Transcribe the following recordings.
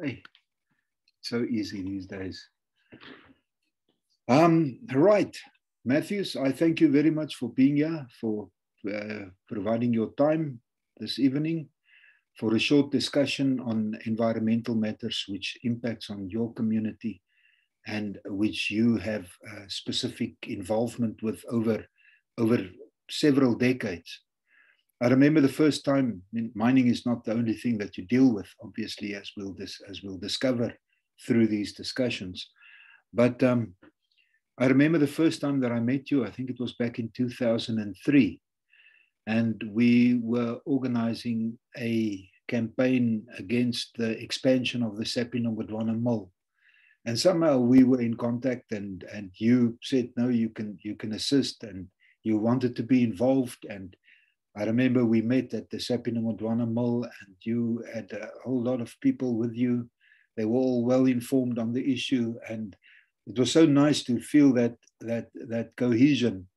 Hey, so easy these days. Right, Matthews, I thank you very much for being here, for providing your time this evening for a short discussion on environmental matters which impacts on your community and which you have specific involvement with over several decades. I remember the first time. Mining is not the only thing that you deal with, obviously, as we'll discover through these discussions. But I remember the first time that I met you. I think it was back in 2003, and we were organizing a campaign against the expansion of the Sapinong-Gondwana mill. And somehow we were in contact, and you said, no, you can assist, and you wanted to be involved. And I remember we met at the Sapinong-Gondwana mill, and you had a whole lot of people with you. They were all well informed on the issue, and it was so nice to feel that cohesion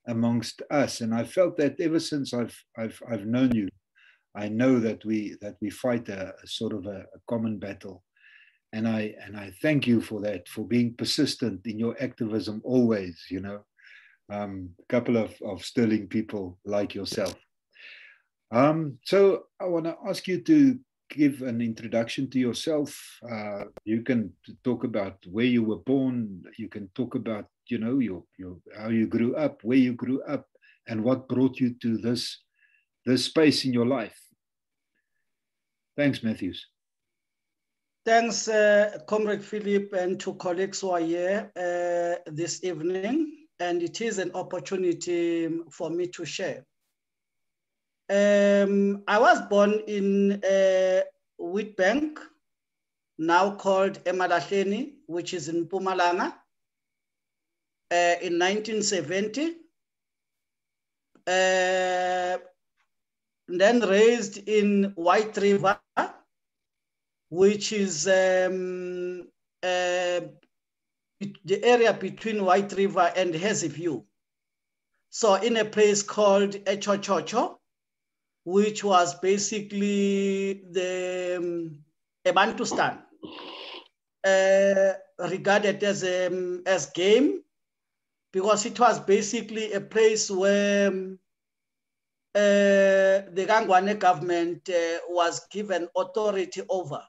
amongst us. And I felt that ever since I've known you, I know that we fight a sort of a common battle. And I thank you for that, for being persistent in your activism always, you know. A couple of sterling people like yourself. So I want to ask you to give an introduction to yourself. You can talk about where you were born. You can talk about, you know, your how you grew up, where you grew up, and what brought you to this space in your life. Thanks, Matthews. Thanks, Comrade Philip, and to colleagues who are here this evening. And it is an opportunity for me to share. I was born in Witbank, now called Emalahleni, which is in Mpumalanga, in 1970. Then raised in White River, which is the area between White River and Hazyview. So in a place called Echochocho, which was basically the Bantustan, regarded as game, because it was basically a place where the Gangwane government was given authority over.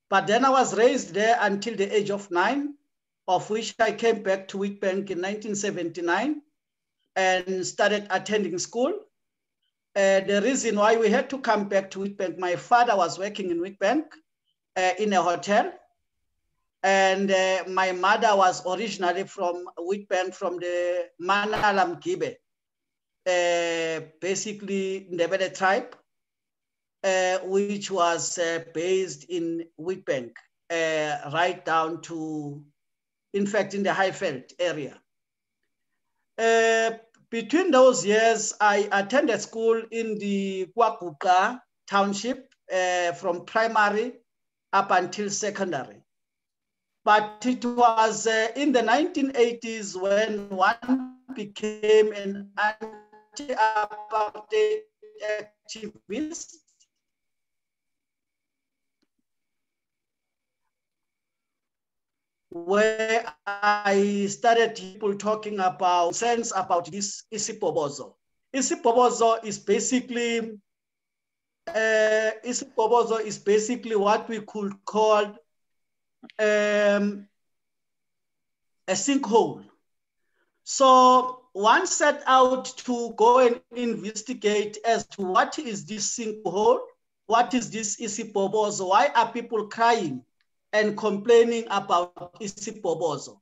But then I was raised there until the age of 9, of which I came back to Witbank in 1979 and started attending school. The reason why we had to come back to Witbank, my father was working in Witbank in a hotel, and my mother was originally from Witbank, from the Manalam Gibe, basically Ndebele tribe, which was based in Witbank, right down to, in fact, in the Highveld area. Between those years, I attended school in the KwaGuqa township from primary up until secondary. But it was in the 1980s when one became an anti-apartheid activist. Where I started people talking about sense about this isipobozo. Isipobozo is basically what we could call a sinkhole. So one set out to go and investigate as to what is this sinkhole, what is this isipobozo, why are people crying and complaining about isipobozo.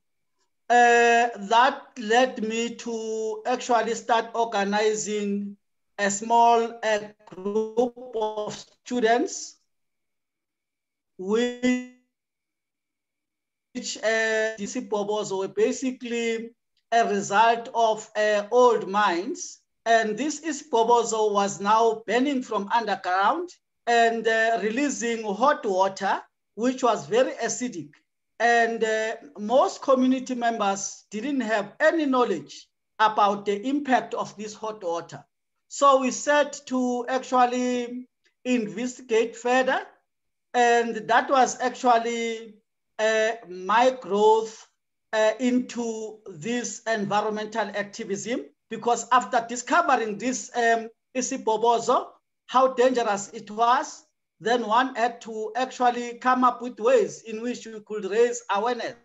That led me to actually start organizing a small group of students, which isipobozo were basically a result of old mines. And this isipobozo was now burning from underground and releasing hot water, which was very acidic. And most community members didn't have any knowledge about the impact of this hot water. So we set to actually investigate further. And that was actually my growth into this environmental activism, because after discovering this isibobozo, how dangerous it was, then one had to actually come up with ways in which we could raise awareness,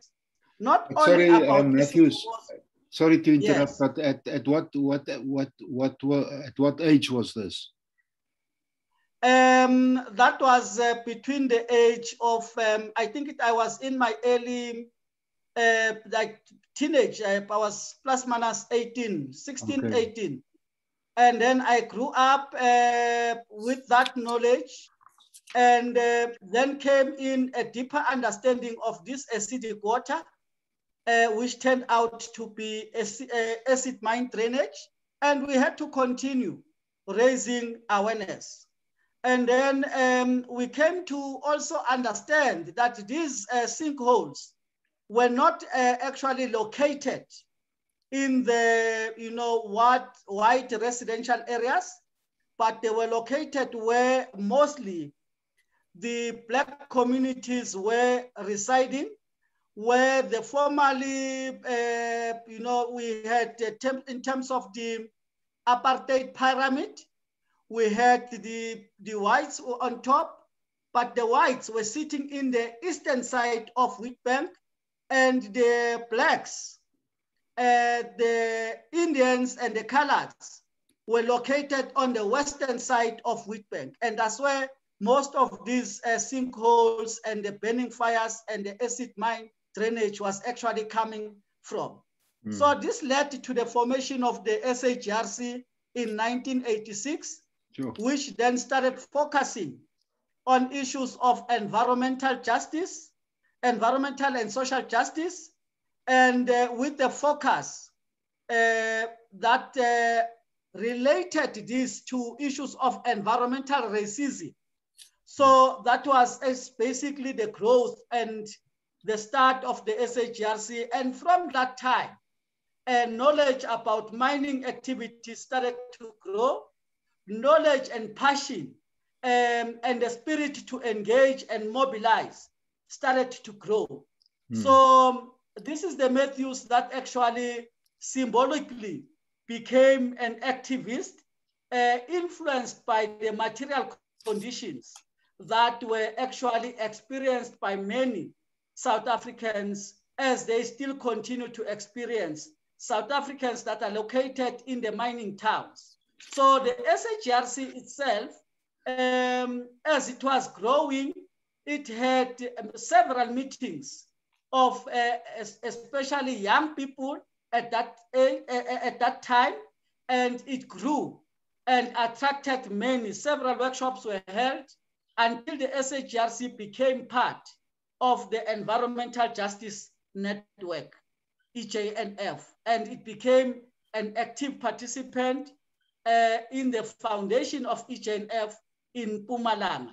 not only about Matthews, sorry to interrupt, yes. but at what age was this? That was between the age of I think I was in my early like teenage. I was plus minus 18, 16, okay. 18. And then I grew up with that knowledge, and then came in a deeper understanding of this acidic water, which turned out to be acid mine drainage. And we had to continue raising awareness. And then we came to also understand that these sinkholes were not actually located in the white residential areas, but they were located where mostly the Black communities were residing, where the formerly, we had in terms of the apartheid pyramid, we had the whites on top, but the whites were sitting in the eastern side of Witbank, and the blacks, the Indians and the coloreds were located on the western side of Witbank. And that's where most of these sinkholes and the burning fires and the acid mine drainage was actually coming from. So this led to the formation of the SHRC in 1986, sure. Which then started focusing on issues of environmental justice, environmental and social justice, and with the focus that related this to issues of environmental racism. So that was basically the growth and the start of the SHRC. And from that time, knowledge about mining activities started to grow, knowledge and passion and the spirit to engage and mobilize started to grow. So this is the Matthews that actually symbolically became an activist, influenced by the material conditions that were actually experienced by many South Africans, as they still continue to experience South Africans that are located in the mining towns. So the SHRC itself, as it was growing, it had several meetings of especially young people at that time, and it grew and attracted many. Several workshops were held until the SHRC became part of the Environmental Justice Network, EJNF, and it became an active participant in the foundation of EJNF in Mpumalanga.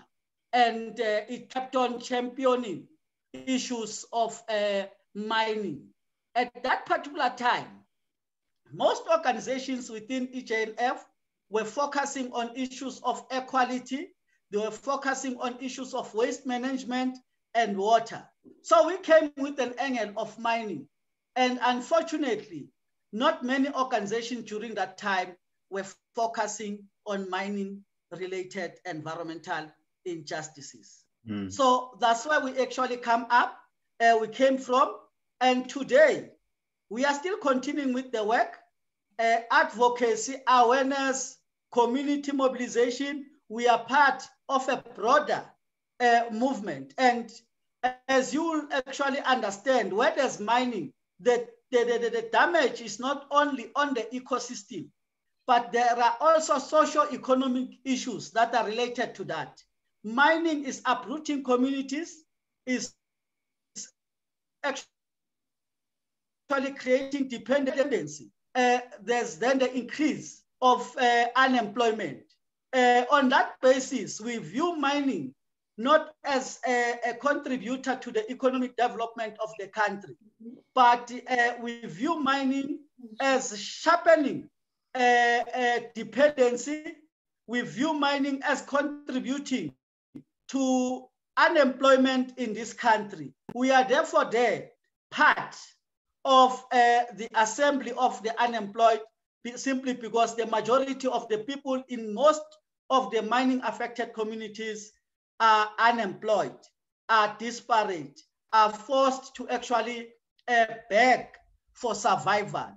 And it kept on championing issues of mining. At that particular time, most organizations within EJNF were focusing on issues of equality. They were focusing on issues of waste management and water. So we came with an angle of mining. And unfortunately, not many organizations during that time were focusing on mining-related environmental injustices. So that's where we actually we came from. And today, we are still continuing with the work, advocacy, awareness, community mobilization. We are part of a broader movement. And as you will actually understand, where there's mining, the damage is not only on the ecosystem, but there are also socio-economic issues that are related to that. Mining is uprooting communities, is actually creating dependency. There's then the increase of unemployment. On that basis, we view mining not as a contributor to the economic development of the country, but we view mining as sharpening dependency. We view mining as contributing to unemployment in this country. We are therefore there, part of the assembly of the unemployed, simply because the majority of the people in most of the mining affected communities are unemployed, are disparate, are forced to actually beg for survival.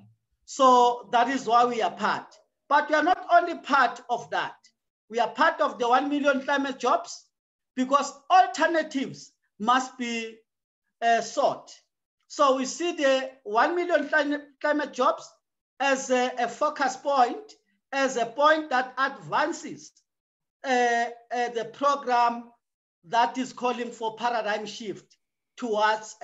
So that is why we are part. But we are not only part of that. We are part of the 1 million climate jobs, because alternatives must be sought. So we see the 1 million climate jobs as a focus point, as a point that advances the program that is calling for paradigm shift towards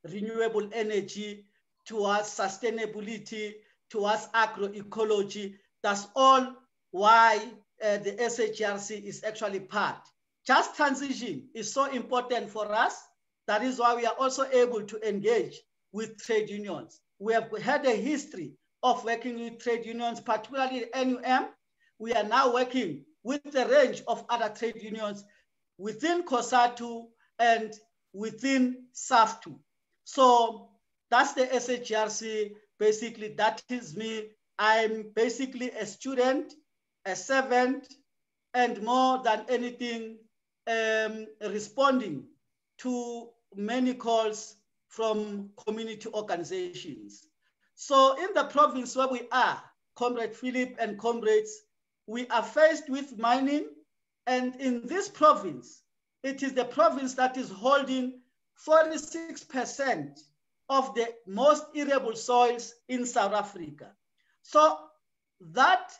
renewable energy, towards sustainability, towards agroecology. That's all why the SAGRC is actually part. Just transition is so important for us. That is why we are also able to engage with trade unions. We have had a history of working with trade unions, particularly NUM. We are now working with a range of other trade unions within COSATU and within SAFTU. So that's the SAGRC. Basically, that is me. I'm basically a student, a servant, and more than anything, responding to many calls from community organizations. So in the province where we are, Comrade Philip and comrades, we are faced with mining. And in this province, it is the province that is holding 46% of the most irrigable soils in South Africa. So that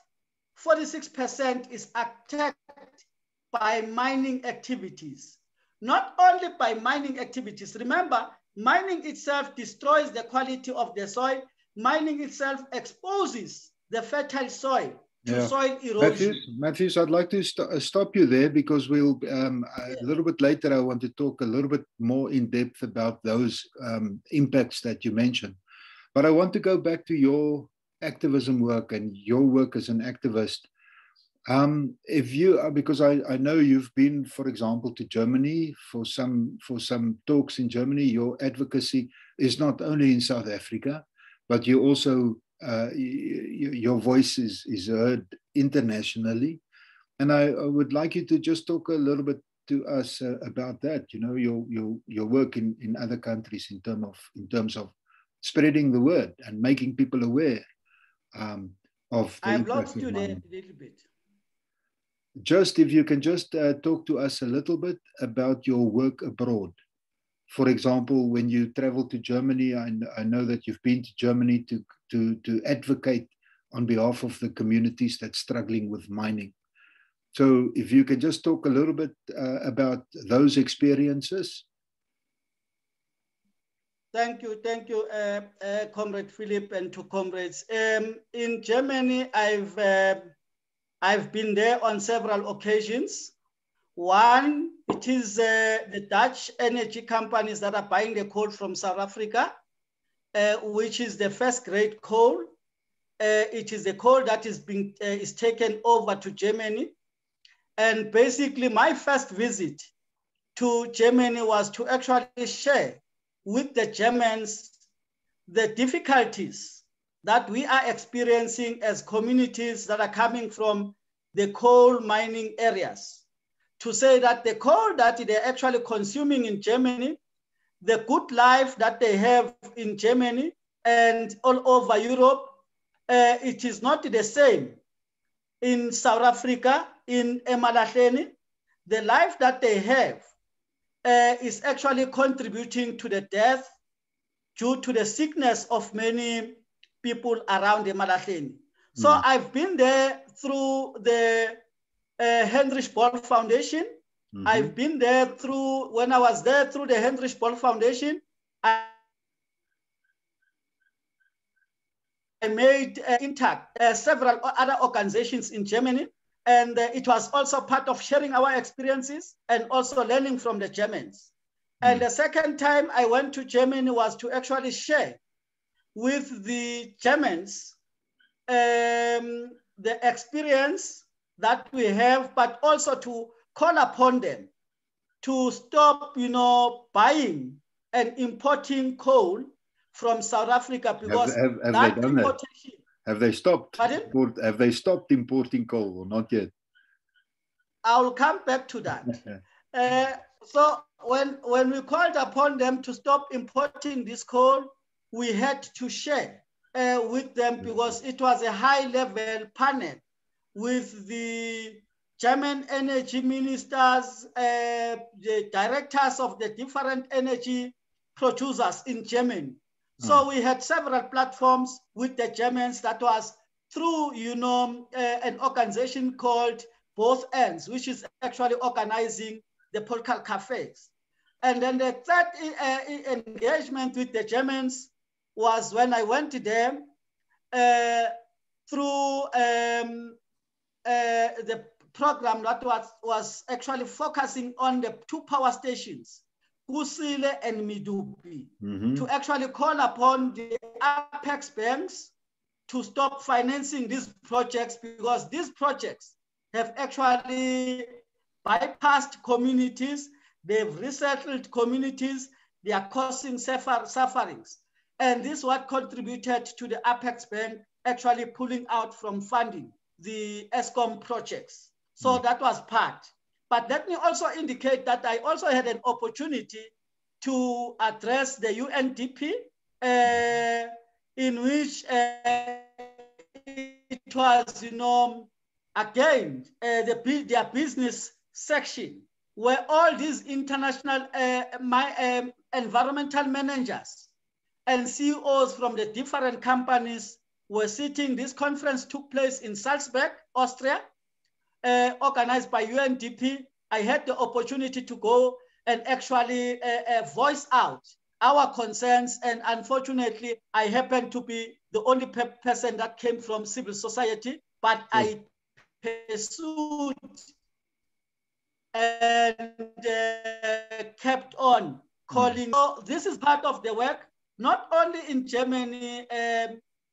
46% is attacked by mining activities. Not only by mining activities. Remember, mining itself destroys the quality of the soil. Mining itself exposes the fertile soil to soil erosion. Matthews, I'd like to stop you there, because we'll, a little bit later, I want to talk a little bit more in depth about those impacts that you mentioned. But I want to go back to your activism work and your work as an activist. If you, because I know you've been, for example, to Germany for some talks in Germany. Your advocacy is not only in South Africa, but you also your voice is heard internationally. And I would like you to just talk a little bit to us about that. You know, your work in other countries in terms of spreading the word and making people aware of the. I've lost you there a little bit. Just if you can just talk to us a little bit about your work abroad. For example, when you travel to Germany, I know that you've been to Germany to advocate on behalf of the communities that's struggling with mining. So if you can just talk a little bit about those experiences. Thank you, Comrade Philip, and to comrades. In Germany, I've been there on several occasions. One, it is the Dutch energy companies that are buying the coal from South Africa, which is the first grade coal. It is the coal that is taken over to Germany. And basically my first visit to Germany was to actually share with the Germans the difficulties that we are experiencing as communities that are coming from the coal mining areas. To say that the coal that they're actually consuming in Germany, the good life that they have in Germany and all over Europe, it is not the same. In South Africa, in eMalahleni, the life that they have is actually contributing to the death due to the sickness of many people around eMalahleni. So I've been there through the Heinrich Böll Foundation. I've been there through, when I was there through the Heinrich Böll Foundation, I made intact several other organizations in Germany. And it was also part of sharing our experiences and also learning from the Germans. And the second time I went to Germany was to actually share with the Germans the experience that we have, but also to call upon them to stop, buying and importing coal from South Africa, because have that they done importation. That? Have they stopped? Pardon? Have they stopped importing coal or not yet? I will come back to that. So when we called upon them to stop importing this coal, we had to share with them, because it was a high-level panel with the German energy ministers, the directors of the different energy producers in Germany. So we had several platforms with the Germans. That was through, an organization called Both Ends, which is actually organizing the political cafes. And then the third engagement with the Germans was when I went to them through the program that was actually focusing on the two power stations, Kusile and Medupi, to actually call upon the Apex banks to stop financing these projects, because these projects have actually bypassed communities, they've resettled communities, they are causing sufferings. And this is what contributed to the Apex Bank actually pulling out from funding the ESCOM projects. So that was part. But let me also indicate that I also had an opportunity to address the UNDP, in which it was, again, their business section, where all these international environmental managers and CEOs from the different companies were sitting. This conference took place in Salzburg, Austria, organized by UNDP. I had the opportunity to go and actually voice out our concerns. And unfortunately, I happened to be the only person that came from civil society, but I pursued and kept on calling. So this is part of the work, not only in Germany.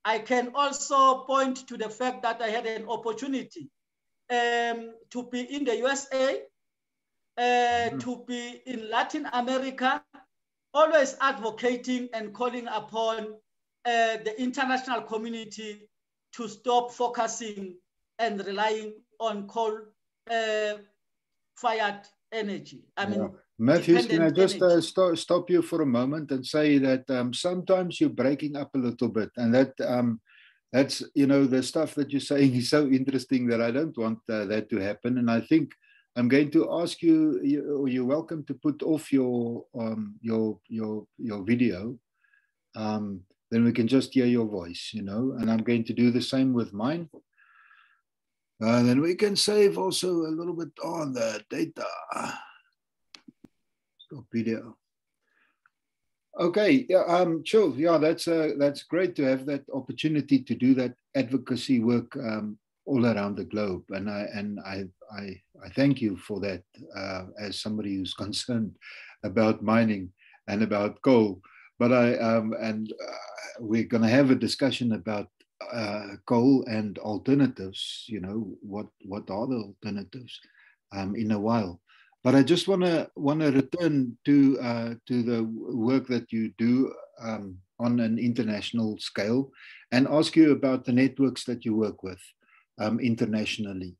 I can also point to the fact that I had an opportunity to be in the USA, to be in Latin America, always advocating and calling upon the international community to stop focusing and relying on coal-fired energy. Matthews, can I just stop you for a moment and say that sometimes you're breaking up a little bit, and that's the stuff that you're saying is so interesting that I don't want that to happen. And I think I'm going to ask you, you're welcome to put off your video, then we can just hear your voice, and I'm going to do the same with mine. Then we can save also a little bit on the data. Stop video. Okay, yeah, sure. Yeah, that's great to have that opportunity to do that advocacy work all around the globe, and I thank you for that as somebody who's concerned about mining and about coal. But we're going to have a discussion about coal and alternatives. What are the alternatives in a while. But I just want to return to the work that you do on an international scale, and ask you about the networks that you work with internationally,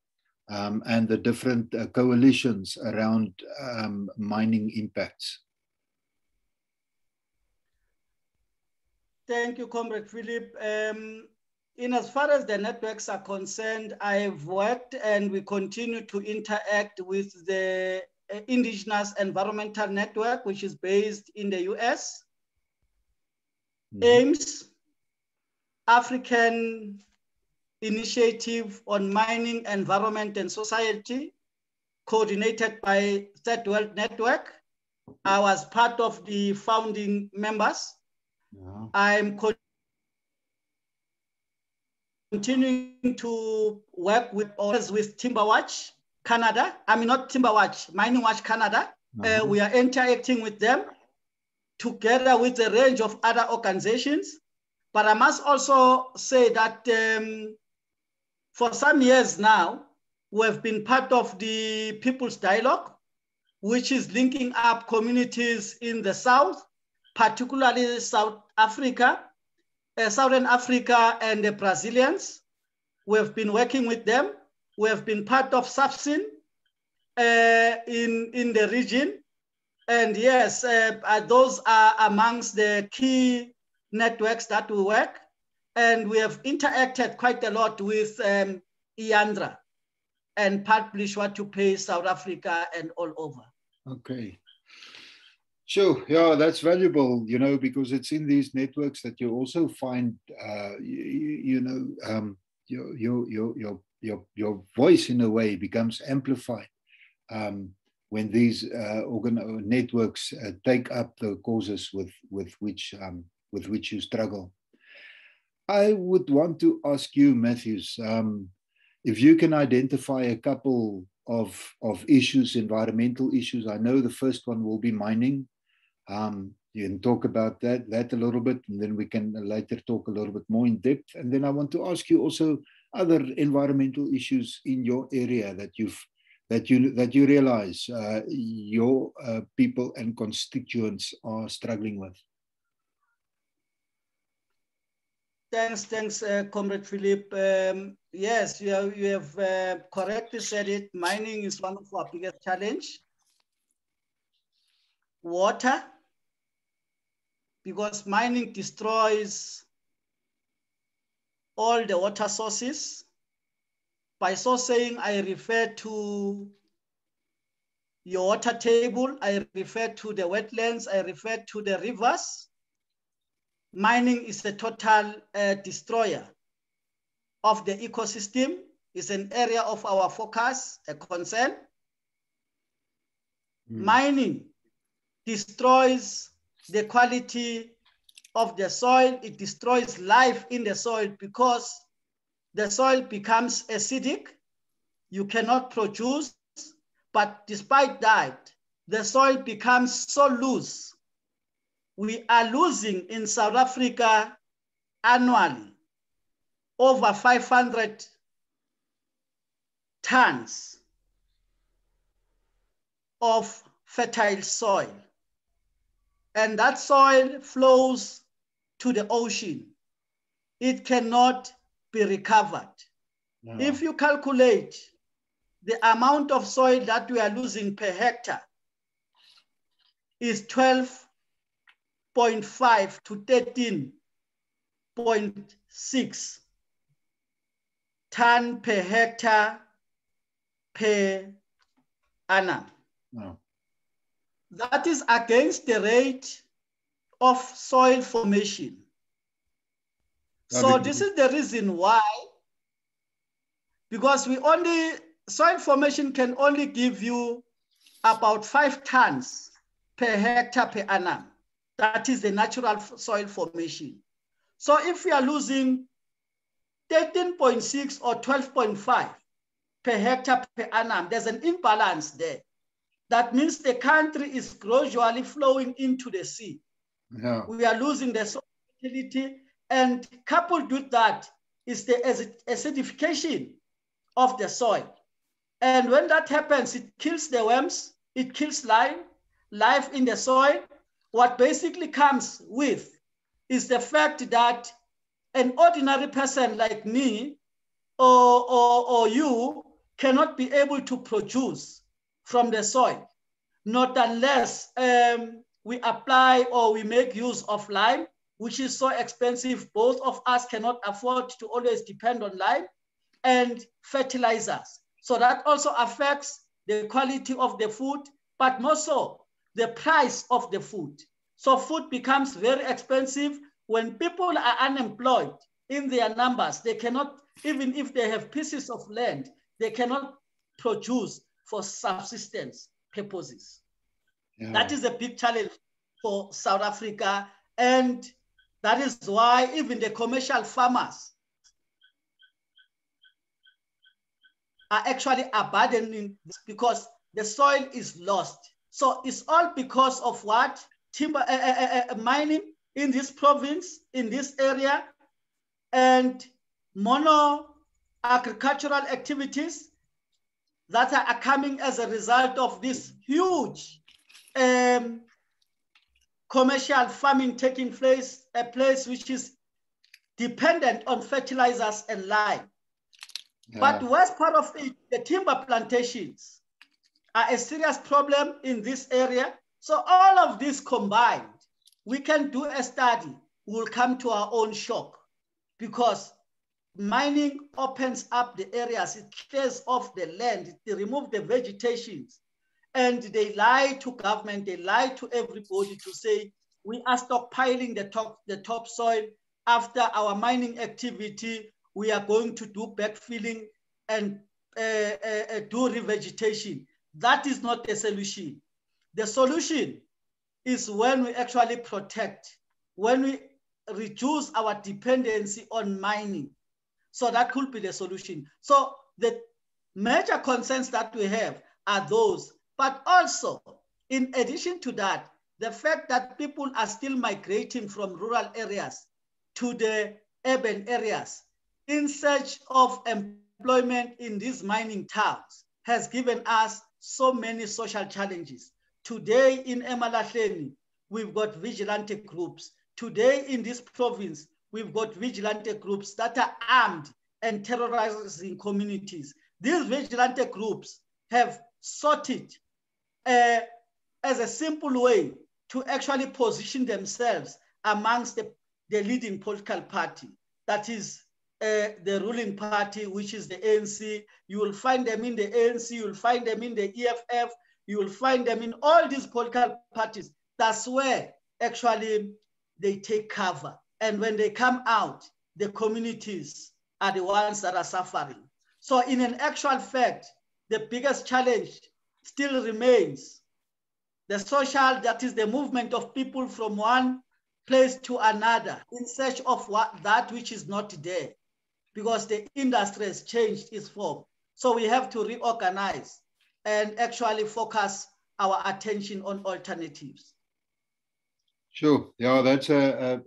and the different coalitions around mining impacts. Thank you, Comrade Philip. In as far as the networks are concerned, I've worked and we continue to interact with the Indigenous Environmental Network, which is based in the US, AIMS, African Initiative on Mining, Environment and Society, coordinated by Third World Network. I was part of the founding members. Yeah. I'm continuing to work with Timberwatch Canada. Not Timberwatch, Mining Watch Canada. We are interacting with them together with a range of other organizations. But I must also say that for some years now, we have been part of the People's Dialogue, which is linking up communities in the South, particularly South Africa, Southern Africa and the Brazilians. We have been working with them. We have been part of SAFCIN in the region. And yes, those are amongst the key networks that we work. And we have interacted quite a lot with IANDRA and published what to pay South Africa and all over. Okay. Sure, yeah, that's valuable, you know, because it's in these networks that you also find, your voice in a way becomes amplified when these networks take up the causes with which you struggle. I would want to ask you, Matthews, if you can identify a couple of issues, environmental issues. I know the first one will be mining. You can talk about that a little bit, and then we can later talk a little bit more in depth. And then I want to ask you also other environmental issues in your area that you realize your people and constituents are struggling with. Thanks, Comrade Philip. Yes, you have correctly said it. Mining is one of our biggest challenge. Water, because mining destroys all the water sources. By so saying, I refer to your water table, I refer to the wetlands, I refer to the rivers. Mining is a total destroyer of the ecosystem. It's an area of our focus, a concern. Mining destroys the quality of the soil. It destroys life in the soil because the soil becomes acidic. You cannot produce, but despite that, the soil becomes so loose. We are losing in South Africa annually over 500 tons of fertile soil. And that soil flows to the ocean. It cannot be recovered. No. If you calculate the amount of soil that we are losing per hectare is 12.5 to 13.6 ton per hectare per annum. No. That is against the rate of soil formation. So this is the reason why, because soil formation can only give you about 5 tons per hectare per annum. That is the natural soil formation. So if we are losing 13.6 or 12.5 per hectare per annum, there's an imbalance there. That means the country is gradually flowing into the sea. Yeah. We are losing the soil fertility, and coupled with that is the acidification of the soil. And when that happens, it kills the worms, it kills life in the soil. What basically comes with is the fact that an ordinary person like me or you cannot be able to produce from the soil, not unless we apply or we make use of lime, which is so expensive. Both of us cannot afford to always depend on lime, and fertilizers. So that also affects the quality of the food, but more so the price of the food. So food becomes very expensive. When people are unemployed in their numbers, they cannot, even if they have pieces of land, they cannot produce for subsistence purposes. Yeah. That is a big challenge for South Africa. And that is why even the commercial farmers are actually abandoning this, because the soil is lost. So it's all because of what? Timber mining in this province, in this area, and mono agricultural activities. that are coming as a result of this huge commercial farming taking place, a place which is dependent on fertilizers and lime. Yeah. But the worst part of it, the timber plantations are a serious problem in this area. So all of this combined, we can do a study, we'll come to our own shock, because mining opens up the areas, it clears off the land, they remove the vegetations, and they lie to government, they lie to everybody to say, we are stockpiling the topsoil. After our mining activity, we are going to do backfilling and do revegetation. That is not the solution. The solution is when we actually protect, when we reduce our dependency on mining. So that could be the solution. So the major concerns that we have are those, but also in addition to that, the fact that people are still migrating from rural areas to the urban areas in search of employment in these mining towns has given us so many social challenges. Today in Emalahleni, we've got vigilante groups. Today in this province, we've got vigilante groups that are armed and terrorizing communities. These vigilante groups have sought it as a simple way to actually position themselves amongst the leading political party, that is the ruling party, which is the ANC. You will find them in the ANC, you will find them in the EFF, you will find them in all these political parties. That's where actually they take cover. And when they come out, the communities are the ones that are suffering. So in an actual fact, the biggest challenge still remains the social, that is the movement of people from one place to another in search of that which is not there, because the industry has changed its form. So we have to reorganize and actually focus our attention on alternatives. Sure. Yeah, that's a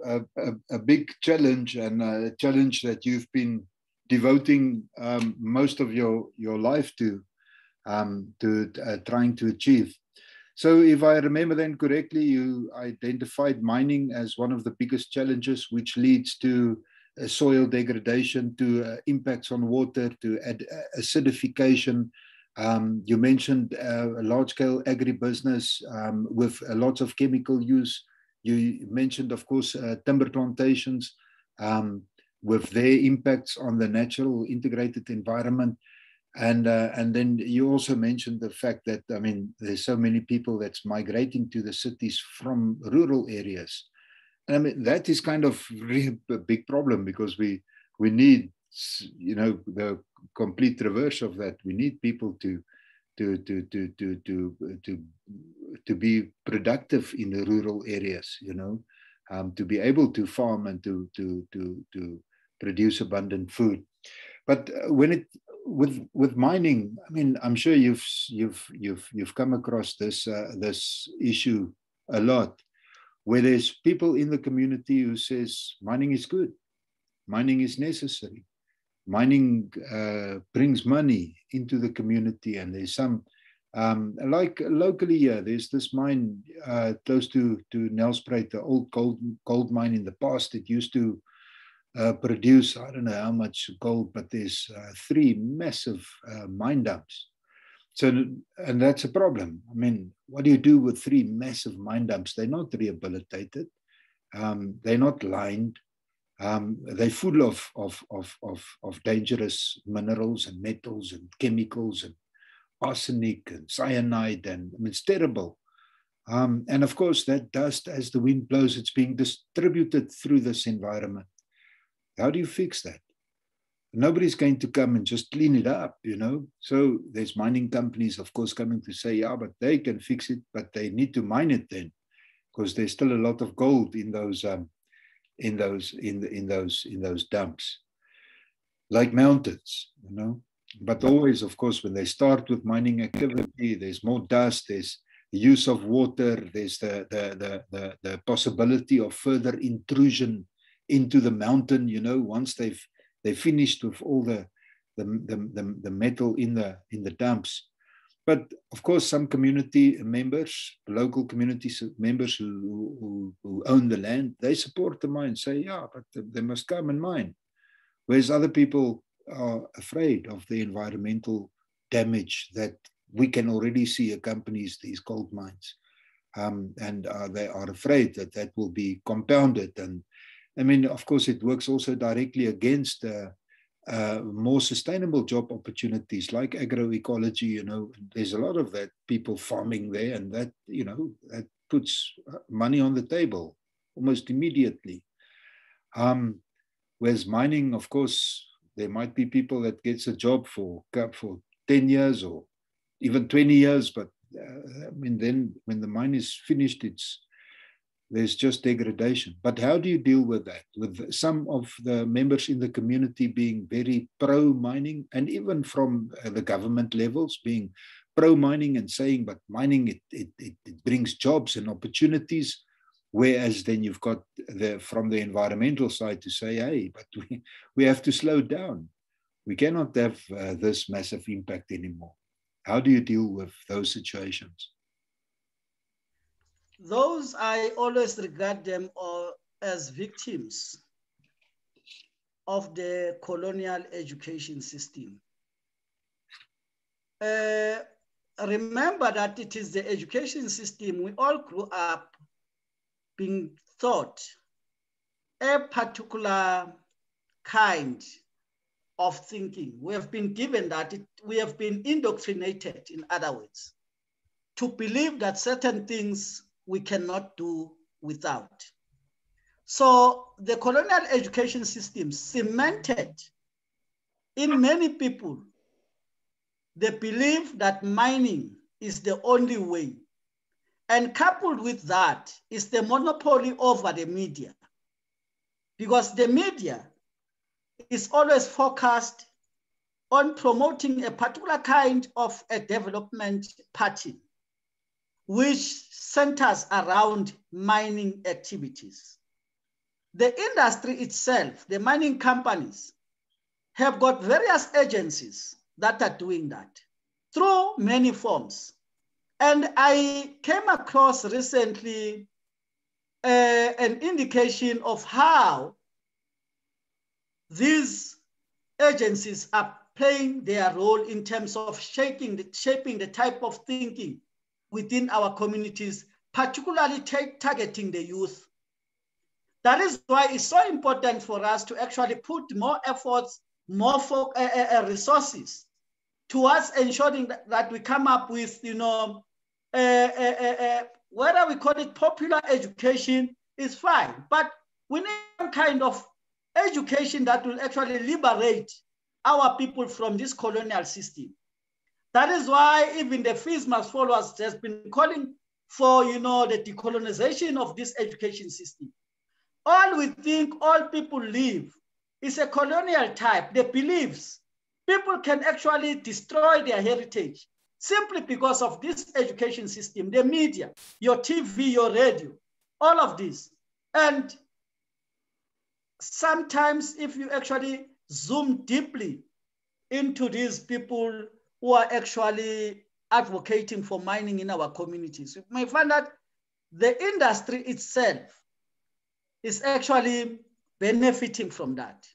big challenge, and a challenge that you've been devoting most of your life to trying to achieve. So if I remember then correctly, you identified mining as one of the biggest challenges, which leads to soil degradation, to impacts on water, to acidification. You mentioned a large-scale agribusiness with lots of chemical use. You mentioned, of course, timber plantations with their impacts on the natural integrated environment. And then you also mentioned the fact that, I mean, there's so many people that's migrating to the cities from rural areas. And I mean, that is kind of really a big problem, because we need, you know, the complete reverse of that. We need people to be productive in the rural areas, you know, to be able to farm and to produce abundant food. But when it with mining, I mean, I'm sure you've come across this issue a lot, where there's people in the community who says mining is good, mining is necessary, mining brings money into the community, and there's some like locally here, there's this mine close to Nelspruit, the old gold mine. In the past, it used to produce, I don't know how much gold, but there's 3 massive mine dumps. So, and that's a problem. I mean, what do you do with 3 massive mine dumps? They're not rehabilitated. They're not lined. They're full of dangerous minerals and metals and chemicals and arsenic and cyanide, and I mean, it's terrible. And of course, that dust, as the wind blows, it's being distributed through this environment. How do you fix that? Nobody's going to come and just clean it up, you know. So there's mining companies, of course, coming to say, yeah, but they can fix it, but they need to mine it then, because there's still a lot of gold in those dumps, like mountains, you know. But always, of course, when they start with mining activity, there's more dust, there's the use of water, there's the possibility of further intrusion into the mountain, you know, once they've finished with all the the metal in the dumps. But of course, some community members, local community members who own the land, they support the mine, say, yeah, but they must come and mine. Whereas other people are afraid of the environmental damage that we can already see accompanies these gold mines. And they are afraid that that will be compounded. And I mean, of course, it works also directly against more sustainable job opportunities like agroecology. You know, there's a lot of that, people farming there, and that, you know, that puts money on the table almost immediately. Whereas mining, of course, there might be people that gets a job for 10 years or even 20 years, but I mean, then when the mine is finished, there's just degradation. But how do you deal with that? With some of the members in the community being very pro-mining, and even from the government levels being pro-mining and saying, but mining, it brings jobs and opportunities. Whereas then you've got from the environmental side to say, hey, but we have to slow down. We cannot have this massive impact anymore. How do you deal with those situations? Those, I always regard them as victims of the colonial education system. Remember that it is the education system, we all grew up being taught a particular kind of thinking. We have been given that, we have been indoctrinated, in other words, to believe that certain things we cannot do without. So the colonial education system cemented in many people the belief that mining is the only way. And coupled with that is the monopoly over the media, because the media is always focused on promoting a particular kind of a development pattern, which centers around mining activities. The industry itself, the mining companies, have got various agencies that are doing that through many forms. And I came across recently an indication of how these agencies are playing their role in terms of shaping the type of thinking within our communities, particularly targeting the youth. That is why it's so important for us to actually put more efforts, more resources towards ensuring that we come up with, you know, whether we call it popular education is fine, but we need some kind of education that will actually liberate our people from this colonial system. That is why even the Fees Must Fall has been calling for, you know, the decolonization of this education system. All we think all people live is a colonial type, the beliefs. People can actually destroy their heritage simply because of this education system, the media, your TV, your radio, all of this. And sometimes if you actually zoom deeply into these people who are actually advocating for mining in our communities, you may find that the industry itself is actually benefiting from that.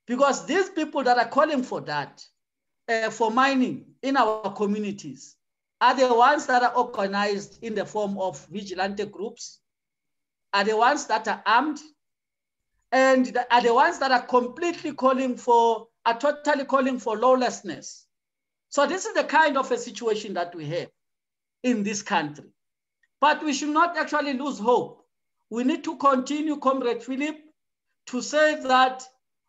Because these people that are calling for that, for mining in our communities, are the ones that are organized in the form of vigilante groups, are the ones that are armed, and are the ones that are totally calling for lawlessness. So this is the kind of a situation that we have in this country. But we should not actually lose hope. We need to continue, Comrade Philip, to say that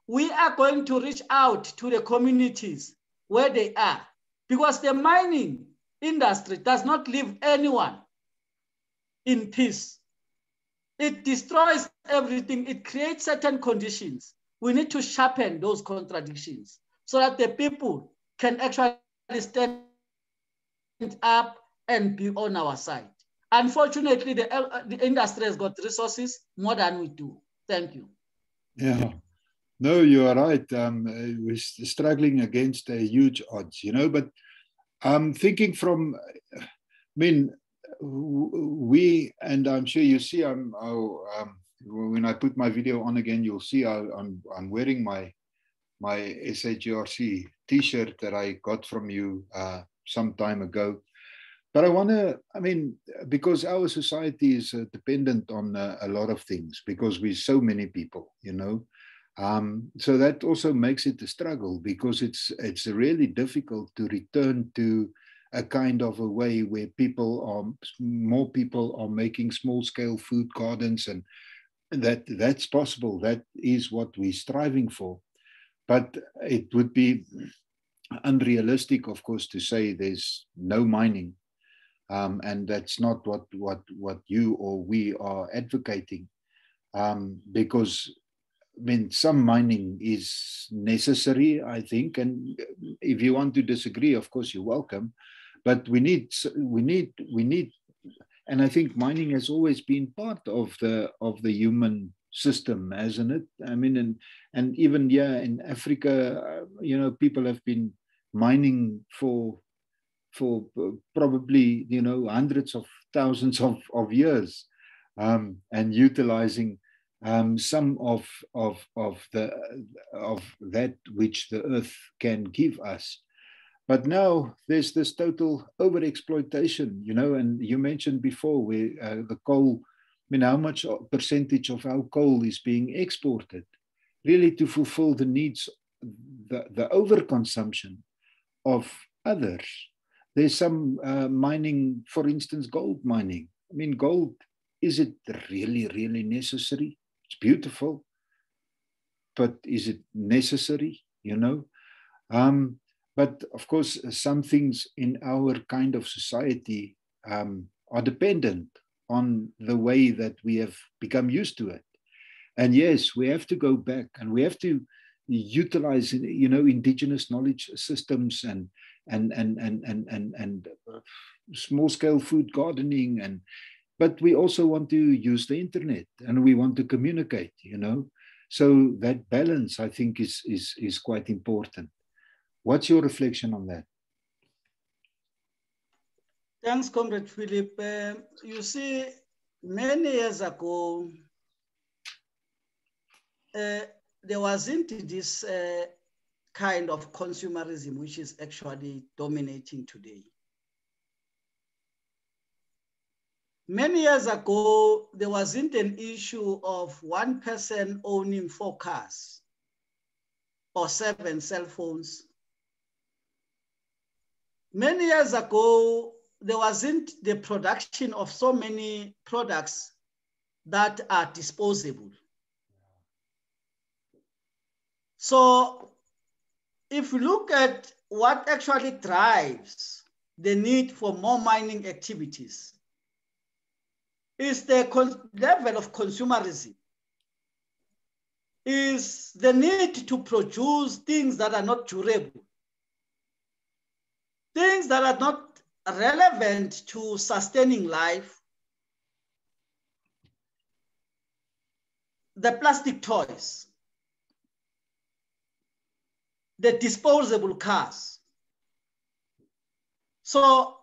we are going to reach out to the communities where they are, because the mining industry does not leave anyone in peace. It destroys everything. It creates certain conditions. We need to sharpen those contradictions so that the people can actually stand up and be on our side. Unfortunately, the industry has got resources more than we do. Thank you. Yeah. No, you are right. We're struggling against a huge odds, you know, but I'm thinking from, I mean, we, and I'm sure you see, when I put my video on again, you'll see I'm wearing my SHGRC t-shirt that I got from you some time ago. But I want to, I mean, because our society is dependent on a lot of things, because we're so many people, you know. So that also makes it a struggle, because it's really difficult to return to a kind of a way where more people are making small scale food gardens, and that's possible. That is what we're striving for. But it would be unrealistic, of course, to say there's no mining. And that's not what you or we are advocating, because I mean, some mining is necessary, I think, and if you want to disagree, of course, you're welcome. But we need, and I think mining has always been part of the human system, hasn't it? I mean, and even here in Africa, you know, people have been mining for probably, you know, hundreds of thousands of years, and utilizing some of that which the earth can give us. But now there's this total overexploitation, you know, and you mentioned before where the coal, I mean, how much percentage of our coal is being exported really to fulfill the needs, the overconsumption of others. There's some mining, for instance, gold mining. I mean, gold, is it really, really necessary? It's beautiful, but is it necessary, you know? But of course, some things in our kind of society are dependent on the way that we have become used to it. And yes, we have to go back, and we have to utilize, you know, indigenous knowledge systems and small scale food gardening, but we also want to use the internet, and we want to communicate, you know. So that balance, I think, is quite important. What's your reflection on that? Thanks, Comrade Philip. You see, many years ago, there wasn't this kind of consumerism which is actually dominating today. Many years ago, there wasn't an issue of one person owning 4 cars or 7 cell phones. Many years ago, there wasn't the production of so many products that are disposable. So if you look at what actually drives the need for more mining activities, is the level of consumerism, is the need to produce things that are not durable, things that are not relevant to sustaining life, the plastic toys, the disposable cars. So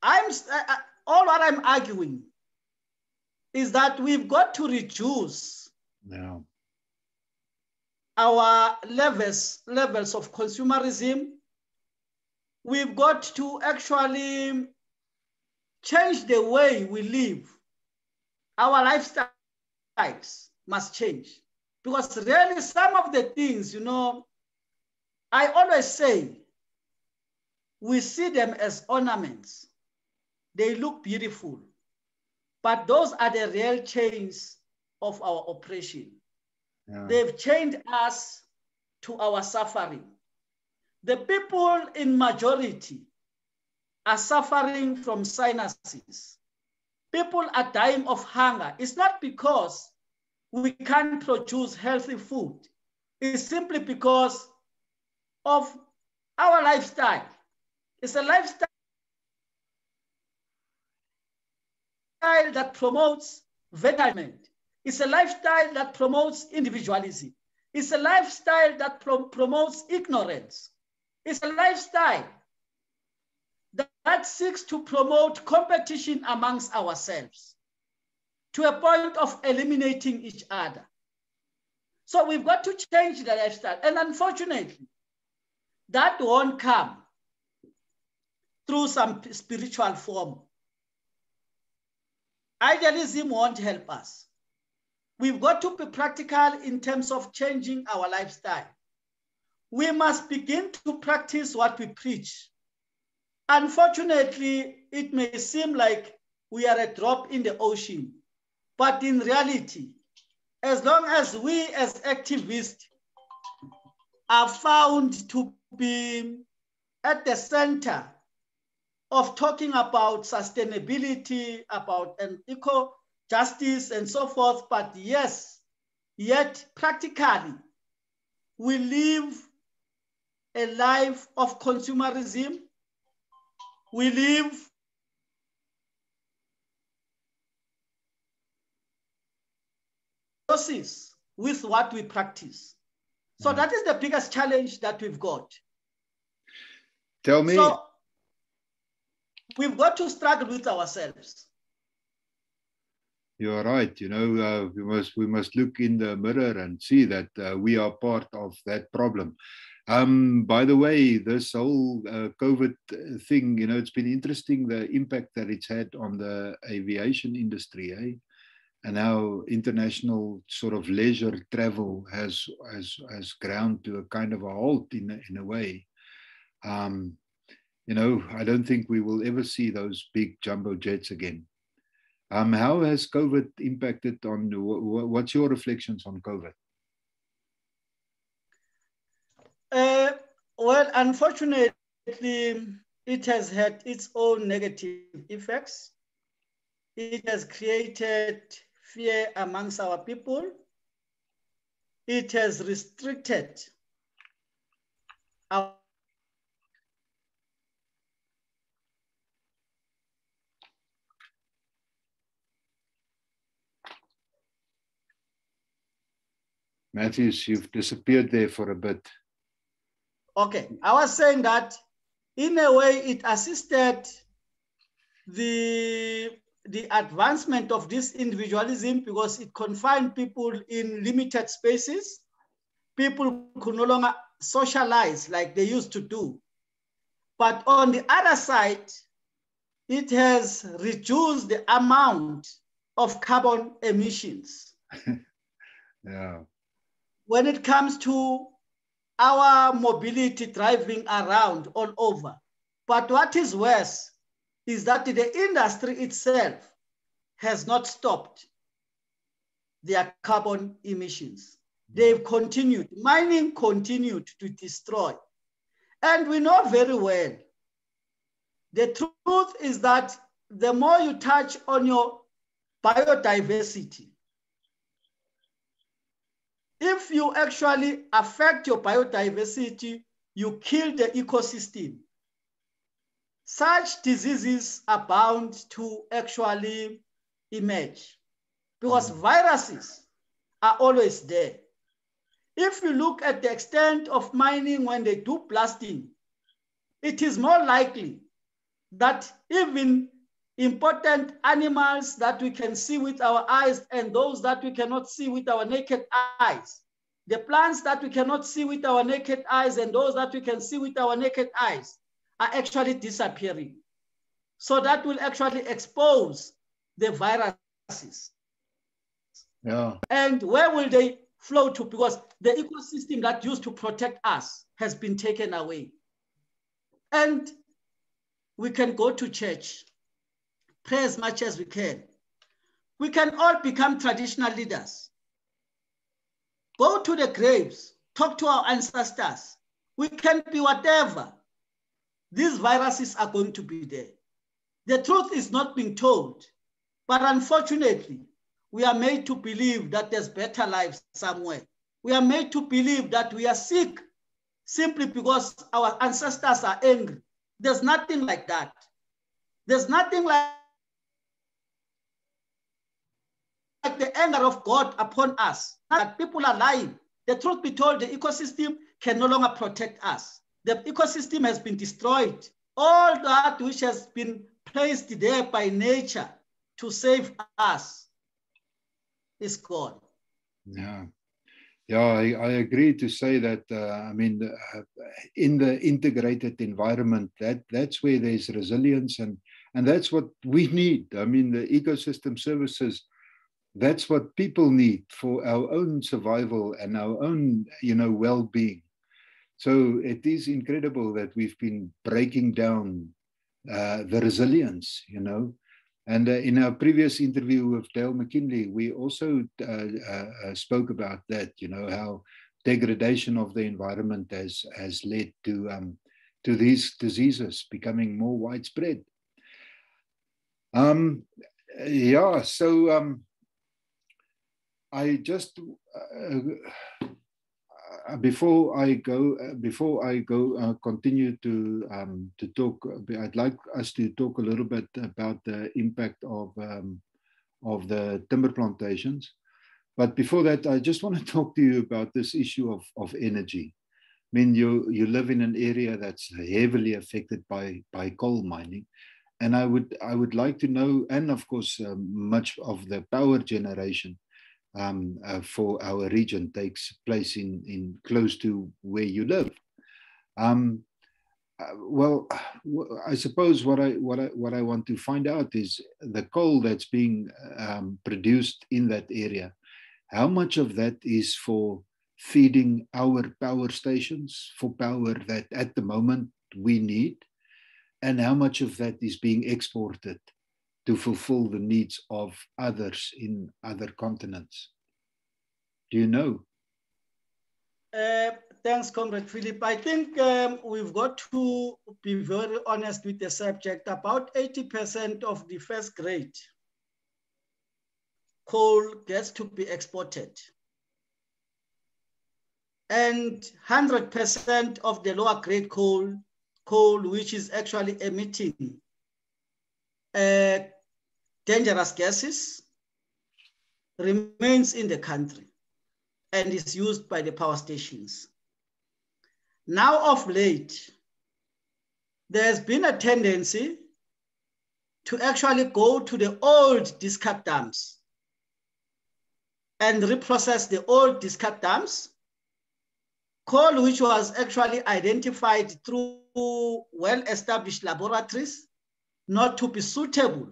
all what I'm arguing is that we've got to reduce our levels of consumerism. We've got to actually change the way we live. Our lifestyles must change, because really some of the things, you know, I always say, we see them as ornaments. They look beautiful, but those are the real chains of our oppression. Yeah. They've chained us to our suffering. The people in majority are suffering from sinuses. People are dying of hunger. It's not because we can't produce healthy food. It's simply because of our lifestyle. It's a lifestyle that promotes development. It's a lifestyle that promotes individualism. It's a lifestyle that promotes ignorance. It's a lifestyle that seeks to promote competition amongst ourselves to a point of eliminating each other. So we've got to change the lifestyle. And unfortunately, that won't come through some spiritual form. Idealism won't help us. We've got to be practical in terms of changing our lifestyle. We must begin to practice what we preach. Unfortunately, it may seem like we are a drop in the ocean, but in reality, as long as we as activists are found to be at the center of talking about sustainability, about an eco-justice and so forth, but yes, yet practically, we live a life of consumerism. We live with what we practice. So that is the biggest challenge that we've got. Tell me. So we've got to struggle with ourselves. You're right. You know, we must look in the mirror and see that we are part of that problem. By the way, this whole COVID thing, you know, it's been interesting, the impact that it's had on the aviation industry, eh? And how international sort of leisure travel has ground to a kind of a halt in a way. You know, I don't think we will ever see those big jumbo jets again. How has COVID impacted on, what's your reflections on COVID? Well, unfortunately, it has had its own negative effects. It has created fear amongst our people. It has restricted our Matthews, you've disappeared there for a bit. Okay, I was saying that in a way it assisted the advancement of this individualism because it confined people in limited spaces. People could no longer socialize like they used to do. But on the other side, it has reduced the amount of carbon emissions. Yeah. When it comes to our mobility driving around all over. But what is worse is that the industry itself has not stopped their carbon emissions. They've continued, mining continued to destroy. And we know very well, the truth is that the more you touch on your biodiversity, if you actually affect your biodiversity, you kill the ecosystem. Such diseases are bound to actually emerge because viruses are always there. If you look at the extent of mining when they do blasting, it is more likely that even important animals that we can see with our eyes and those that we cannot see with our naked eyes, the plants that we cannot see with our naked eyes and those that we can see with our naked eyes are actually disappearing. So that will actually expose the viruses. Yeah. And where will they flow to? Because the ecosystem that used to protect us has been taken away. And we can go to church, pray as much as we can. We can all become traditional leaders. Go to the graves, talk to our ancestors. We can be whatever. These viruses are going to be there. The truth is not being told, but unfortunately, we are made to believe that there's better lives somewhere. We are made to believe that we are sick simply because our ancestors are angry. There's nothing like that. There's nothing like the anger of God upon us. That people are lying. The truth be told, the ecosystem can no longer protect us. The ecosystem has been destroyed. All that which has been placed there by nature to save us is gone. Yeah. Yeah, I agree to say that, I mean, in the integrated environment, that's where there's resilience, and that's what we need. I mean, the ecosystem services, that's what people need for our own survival and our own, well-being. So it is incredible that we've been breaking down the resilience, And in our previous interview with Dale McKinley, we also spoke about that, how degradation of the environment has led to these diseases becoming more widespread. Yeah, so I just before I go continue to talk, I'd like us to talk a little bit about the impact of the timber plantations. But before that, I just want to talk to you about this issue of energy. I mean, you live in an area that's heavily affected by coal mining, and I would like to know, and of course, much of the power generation for our region takes place in close to where you live. Well, I suppose what I want to find out is the coal that's being produced in that area. How much of that is for feeding our power stations, for power that at the moment we need, and how much of that is being exported to fulfill the needs of others in other continents? Do you know? Thanks, Comrade Philip. I think we've got to be very honest with the subject. About 80% of the first grade coal gets to be exported. And 100% of the lower grade coal, which is actually emitting dangerous gases, remains in the country and is used by the power stations. Now of late, there's been a tendency to actually go to the old discard dams and reprocess the old discard dams. Coal, which was actually identified through well-established laboratories, not to be suitable,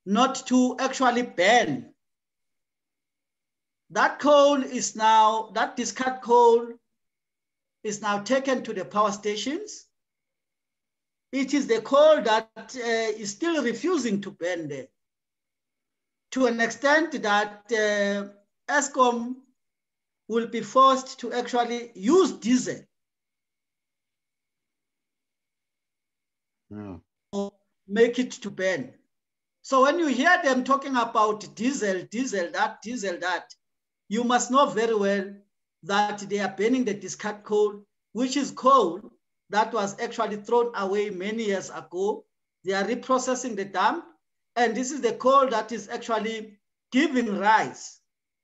not to actually burn. That coal is now, that discard coal is now taken to the power stations. It is the coal that is still refusing to burn there, to an extent that Eskom will be forced to actually use diesel to make it to burn. So when you hear them talking about diesel that, you must know very well that they are burning the discard coal, which is coal that was actually thrown away many years ago. They are reprocessing the dump, and this is the coal that is actually giving rise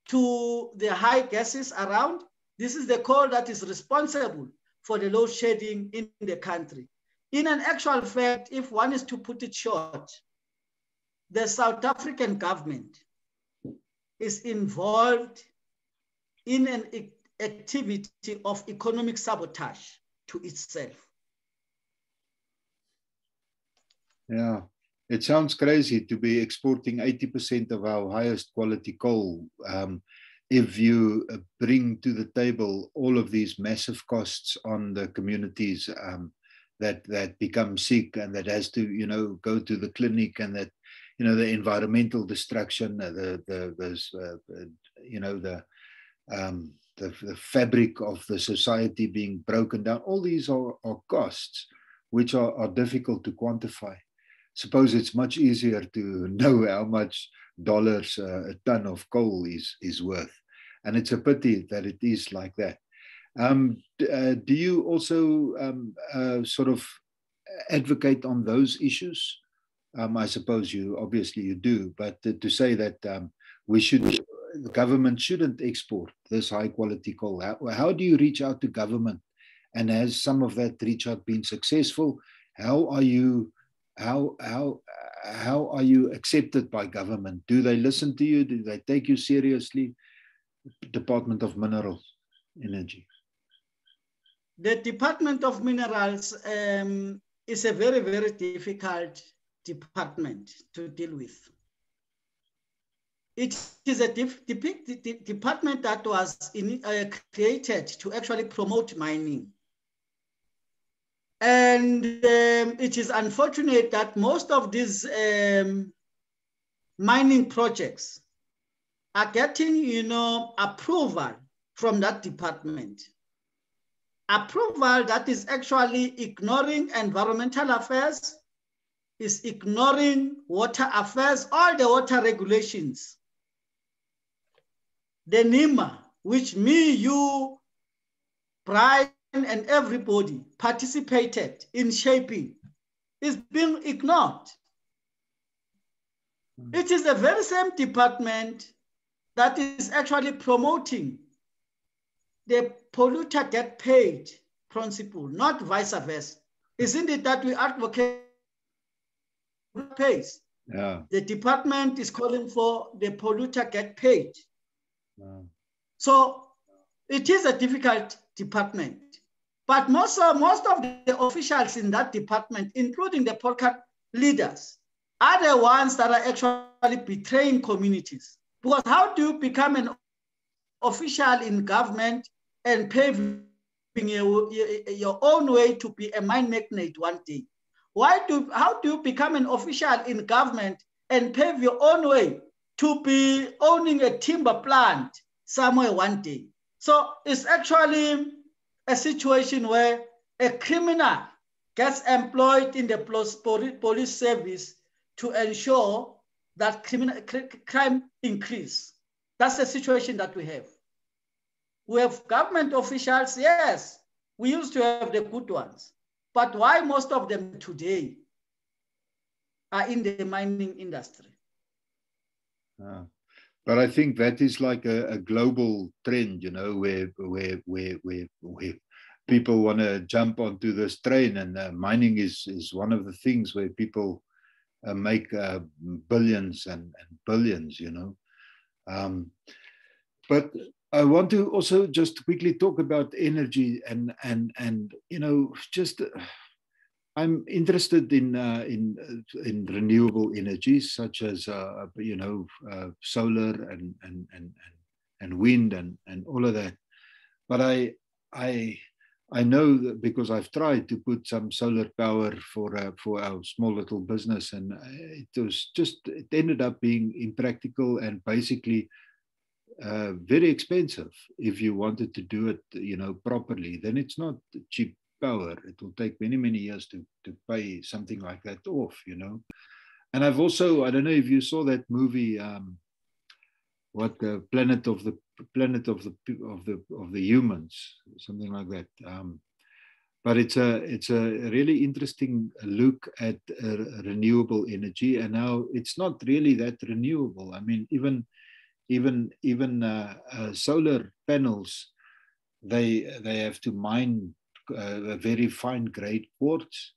to the high gases around. This is the coal that is responsible for the load shedding in the country. In an actual fact, if one is to put it short, the South African government is involved in an activity of economic sabotage to itself. Yeah, it sounds crazy to be exporting 80% of our highest quality coal. If you bring to the table all of these massive costs on the communities that become sick and that has to, go to the clinic, and that, the environmental destruction, the fabric of the society being broken down, all these are costs which are difficult to quantify. Suppose it's much easier to know how much dollars a ton of coal is worth. And it's a pity that it is like that. Do you also sort of advocate on those issues? I suppose you obviously you do, but to say that we should the government shouldn't export this high quality coal. How do you reach out to government? And has some of that reach out been successful? How are you accepted by government? Do they listen to you? Do they take you seriously? Department of Minerals, Energy. The Department of Minerals is a very, very difficult department to deal with. It is a department that was created to actually promote mining. And it is unfortunate that most of these mining projects are getting, approval from that department. Approval that is actually ignoring environmental affairs, is ignoring water affairs, all the water regulations. The NEMA, which me, you, Brian, and everybody participated in shaping, is being ignored. It is the very same department that is actually promoting the polluter get paid principle, not vice versa. Isn't it that we advocate pays? Yeah. The department is calling for the polluter get paid. Yeah. So it is a difficult department. But most of the officials in that department, including the Polka leaders, are the ones that are actually betraying communities. Because how do you become an official in government and paving your own way to be a mine magnate one day? How do you become an official in government and pave your own way to be owning a timber plant somewhere one day? So it's actually a situation where a criminal gets employed in the police service to ensure that crime increase. That's the situation that we have. We have government officials, yes, we used to have the good ones, but why most of them today are in the mining industry? But I think that is like a global trend, where people want to jump onto this train, and mining is one of the things where people make billions and billions, But I want to also just quickly talk about energy and just. I'm interested in renewable energies such as solar and wind and all of that. But I know that because I've tried to put some solar power for our small little business, and it ended up being impractical and basically very expensive if you wanted to do it properly. Then it's not cheap power. It will take many, many years to pay something like that off, And I've also, I don't know if you saw that movie, what the Planet of the Humans, something like that. But it's a really interesting look at renewable energy, and now it's not really that renewable. I mean, even solar panels, they have to mine very fine grade quartz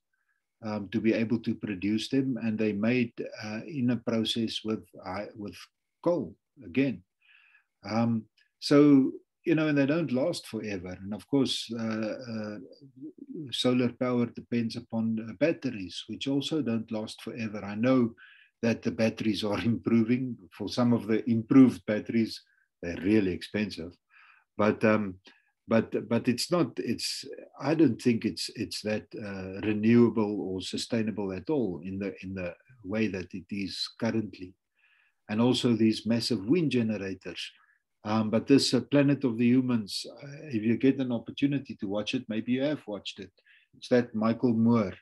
to be able to produce them, and they made in a process with coal again. So and they don't last forever. And of course, solar power depends upon batteries, which also don't last forever. I know that the batteries are improving. For some of the improved batteries, they're really expensive, but it's not. I don't think it's that renewable or sustainable at all in the way that it is currently, and also these massive wind generators. But this Planet of the Humans, if you get an opportunity to watch it, maybe you have watched it. It's that Michael Moore,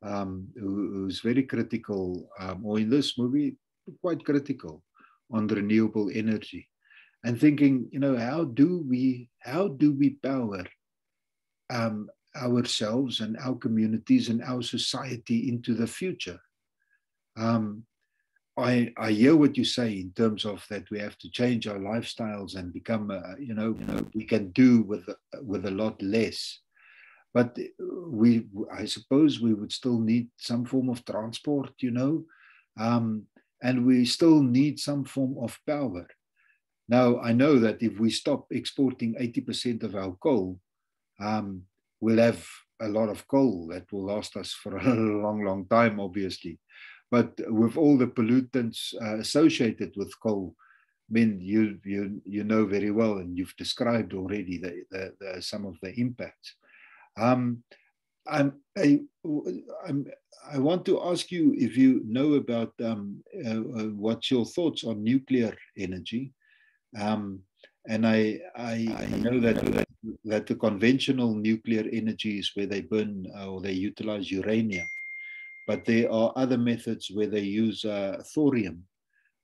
who's very critical, or in this movie, quite critical on renewable energy. And thinking, how do we power ourselves and our communities and our society into the future? I hear what you say in terms of that we have to change our lifestyles and become, we can do with a lot less. But I suppose we would still need some form of transport, and we still need some form of power. Now, I know that if we stop exporting 80% of our coal, we'll have a lot of coal that will last us for a long, long time, obviously. But with all the pollutants associated with coal, I mean, you know very well, and you've described already some of the impacts. I want to ask you if you know about what's your thoughts on nuclear energy. And I know that the conventional nuclear energy is where they burn or they utilize uranium, but there are other methods where they use thorium,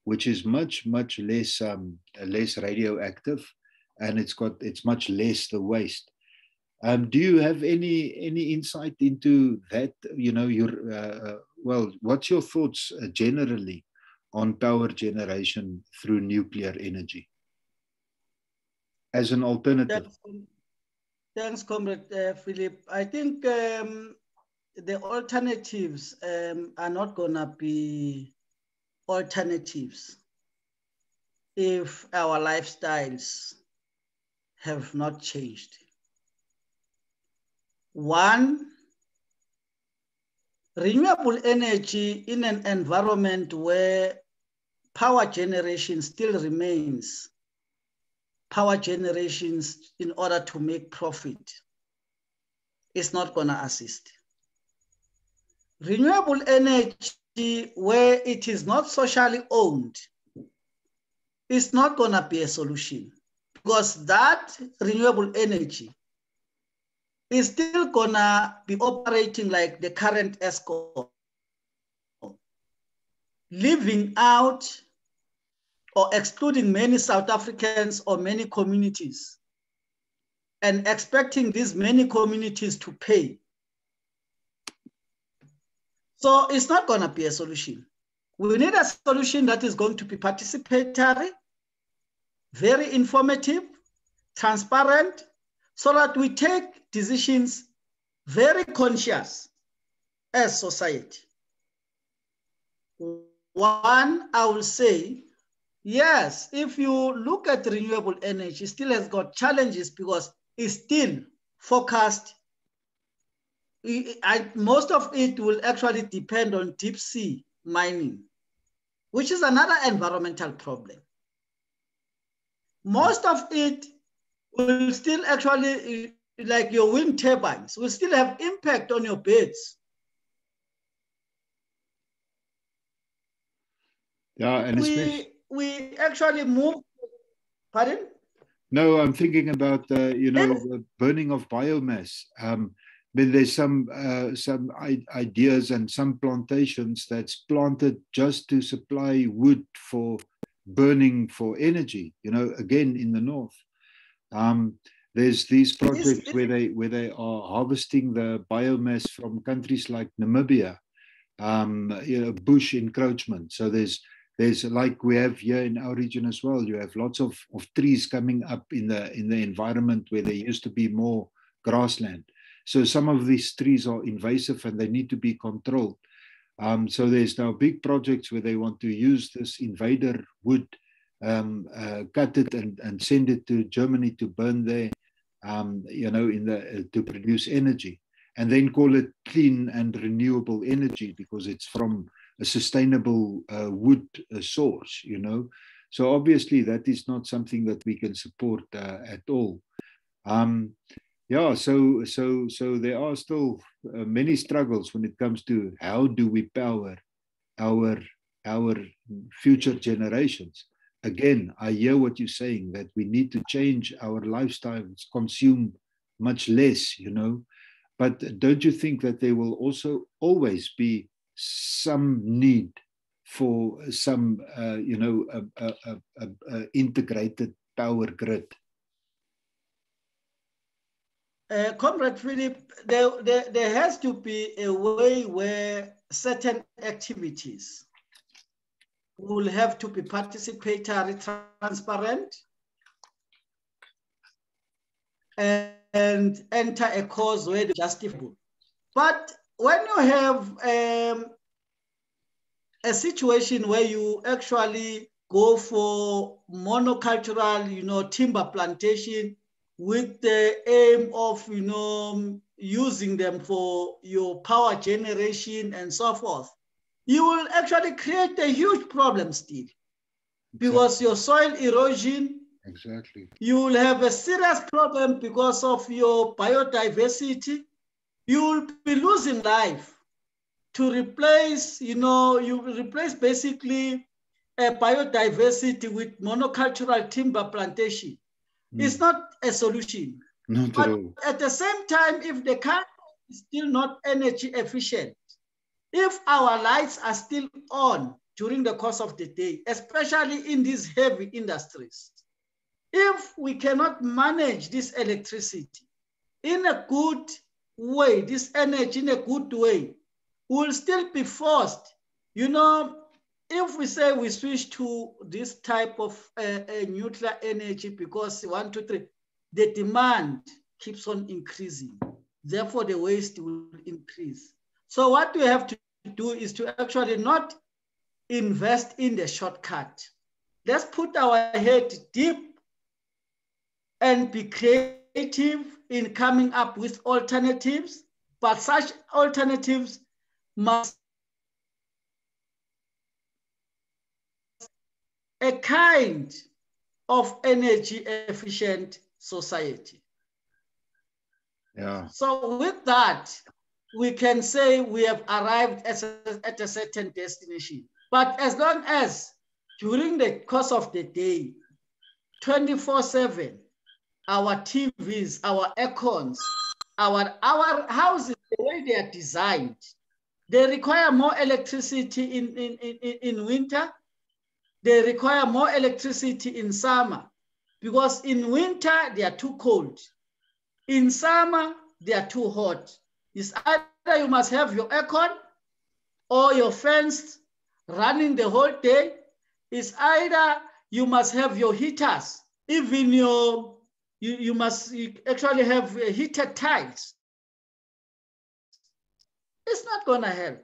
which is much less radioactive, and it's much less the waste. Do you have any insight into that? What's your thoughts generally on power generation through nuclear energy as an alternative? Thanks, Comrade Philip. I think the alternatives are not going to be alternatives if our lifestyles have not changed. One, renewable energy in an environment where power generation still remains power generations in order to make profit is not going to assist. Renewable energy where it is not socially owned is not going to be a solution, because that renewable energy is still going to be operating like the current Eskom, leaving out or excluding many South Africans or many communities and expecting these many communities to pay. So it's not going to be a solution. We need a solution that is going to be participatory, very informative, transparent, so that we take decisions very conscious as society. One, I will say, yes, if you look at renewable energy, it still has got challenges because it's still forecast. Most of it will actually depend on deep sea mining, which is another environmental problem. Most of it will still actually, like your wind turbines, will still have impact on your beds. Yeah, and we actually move. Pardon? No, I'm thinking about the burning of biomass. But there's some ideas and some plantations that's planted just to supply wood for burning for energy. Again in the north. There's these projects where they are harvesting the biomass from countries like Namibia, bush encroachment. So there's like we have here in our region as well. You have lots of trees coming up in the environment where there used to be more grassland. So some of these trees are invasive and they need to be controlled. So there's now big projects where they want to use this invader wood, cut it and send it to Germany to burn there, to produce energy, and then call it clean and renewable energy because it's from a sustainable wood source. So obviously that is not something that we can support at all. So there are still many struggles when it comes to how do we power our future generations. Again, I hear what you're saying, that we need to change our lifestyles, consume much less, but don't you think that there will also always be some need for some, integrated power grid? Comrade Philip, there has to be a way where certain activities will have to be participatory, transparent, and enter a cause where they're justifiable. But when you have a situation where you actually go for monocultural, timber plantation with the aim of, using them for your power generation and so forth, you will actually create a huge problem still. Because your soil erosion, exactly, you will have a serious problem because of your biodiversity. You will be losing life to replace, you replace basically a biodiversity with monocultural timber plantation. It's not a solution. Not at all. At the same time, if the country is still not energy efficient, if our lights are still on during the course of the day, especially in these heavy industries, if we cannot manage this electricity in a good way, this energy in a good way, we'll still be forced. If we say we switch to this type of nuclear energy because 1, 2, 3, the demand keeps on increasing. Therefore, the waste will increase. So what we have to do is to actually not invest in the shortcut. Let's put our head deep and be creative in coming up with alternatives, but such alternatives must a kind of energy efficient society. Yeah. So with that, we can say we have arrived at a certain destination. But as long as during the course of the day, 24/7, our TVs, our aircons, our houses, the way they are designed, they require more electricity in winter. They require more electricity in summer because in winter, they are too cold. In summer, they are too hot. It's either you must have your aircon or your fans running the whole day. It's either you must have your heaters, even you must actually have heated tiles. It's not going to help.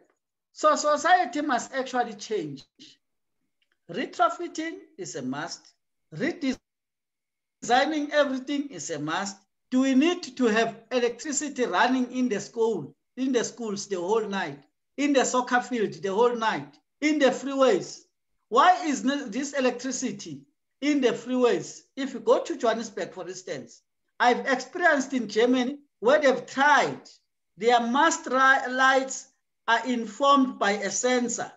So society must actually change. Retrofitting is a must. Redesigning everything is a must. Do we need to have electricity running in the schools the whole night, in the soccer field the whole night, in the freeways? Why is this electricity in the freeways? If you go to Johannesburg, for instance, I've experienced in Germany where they've tried, their mast lights are informed by a sensor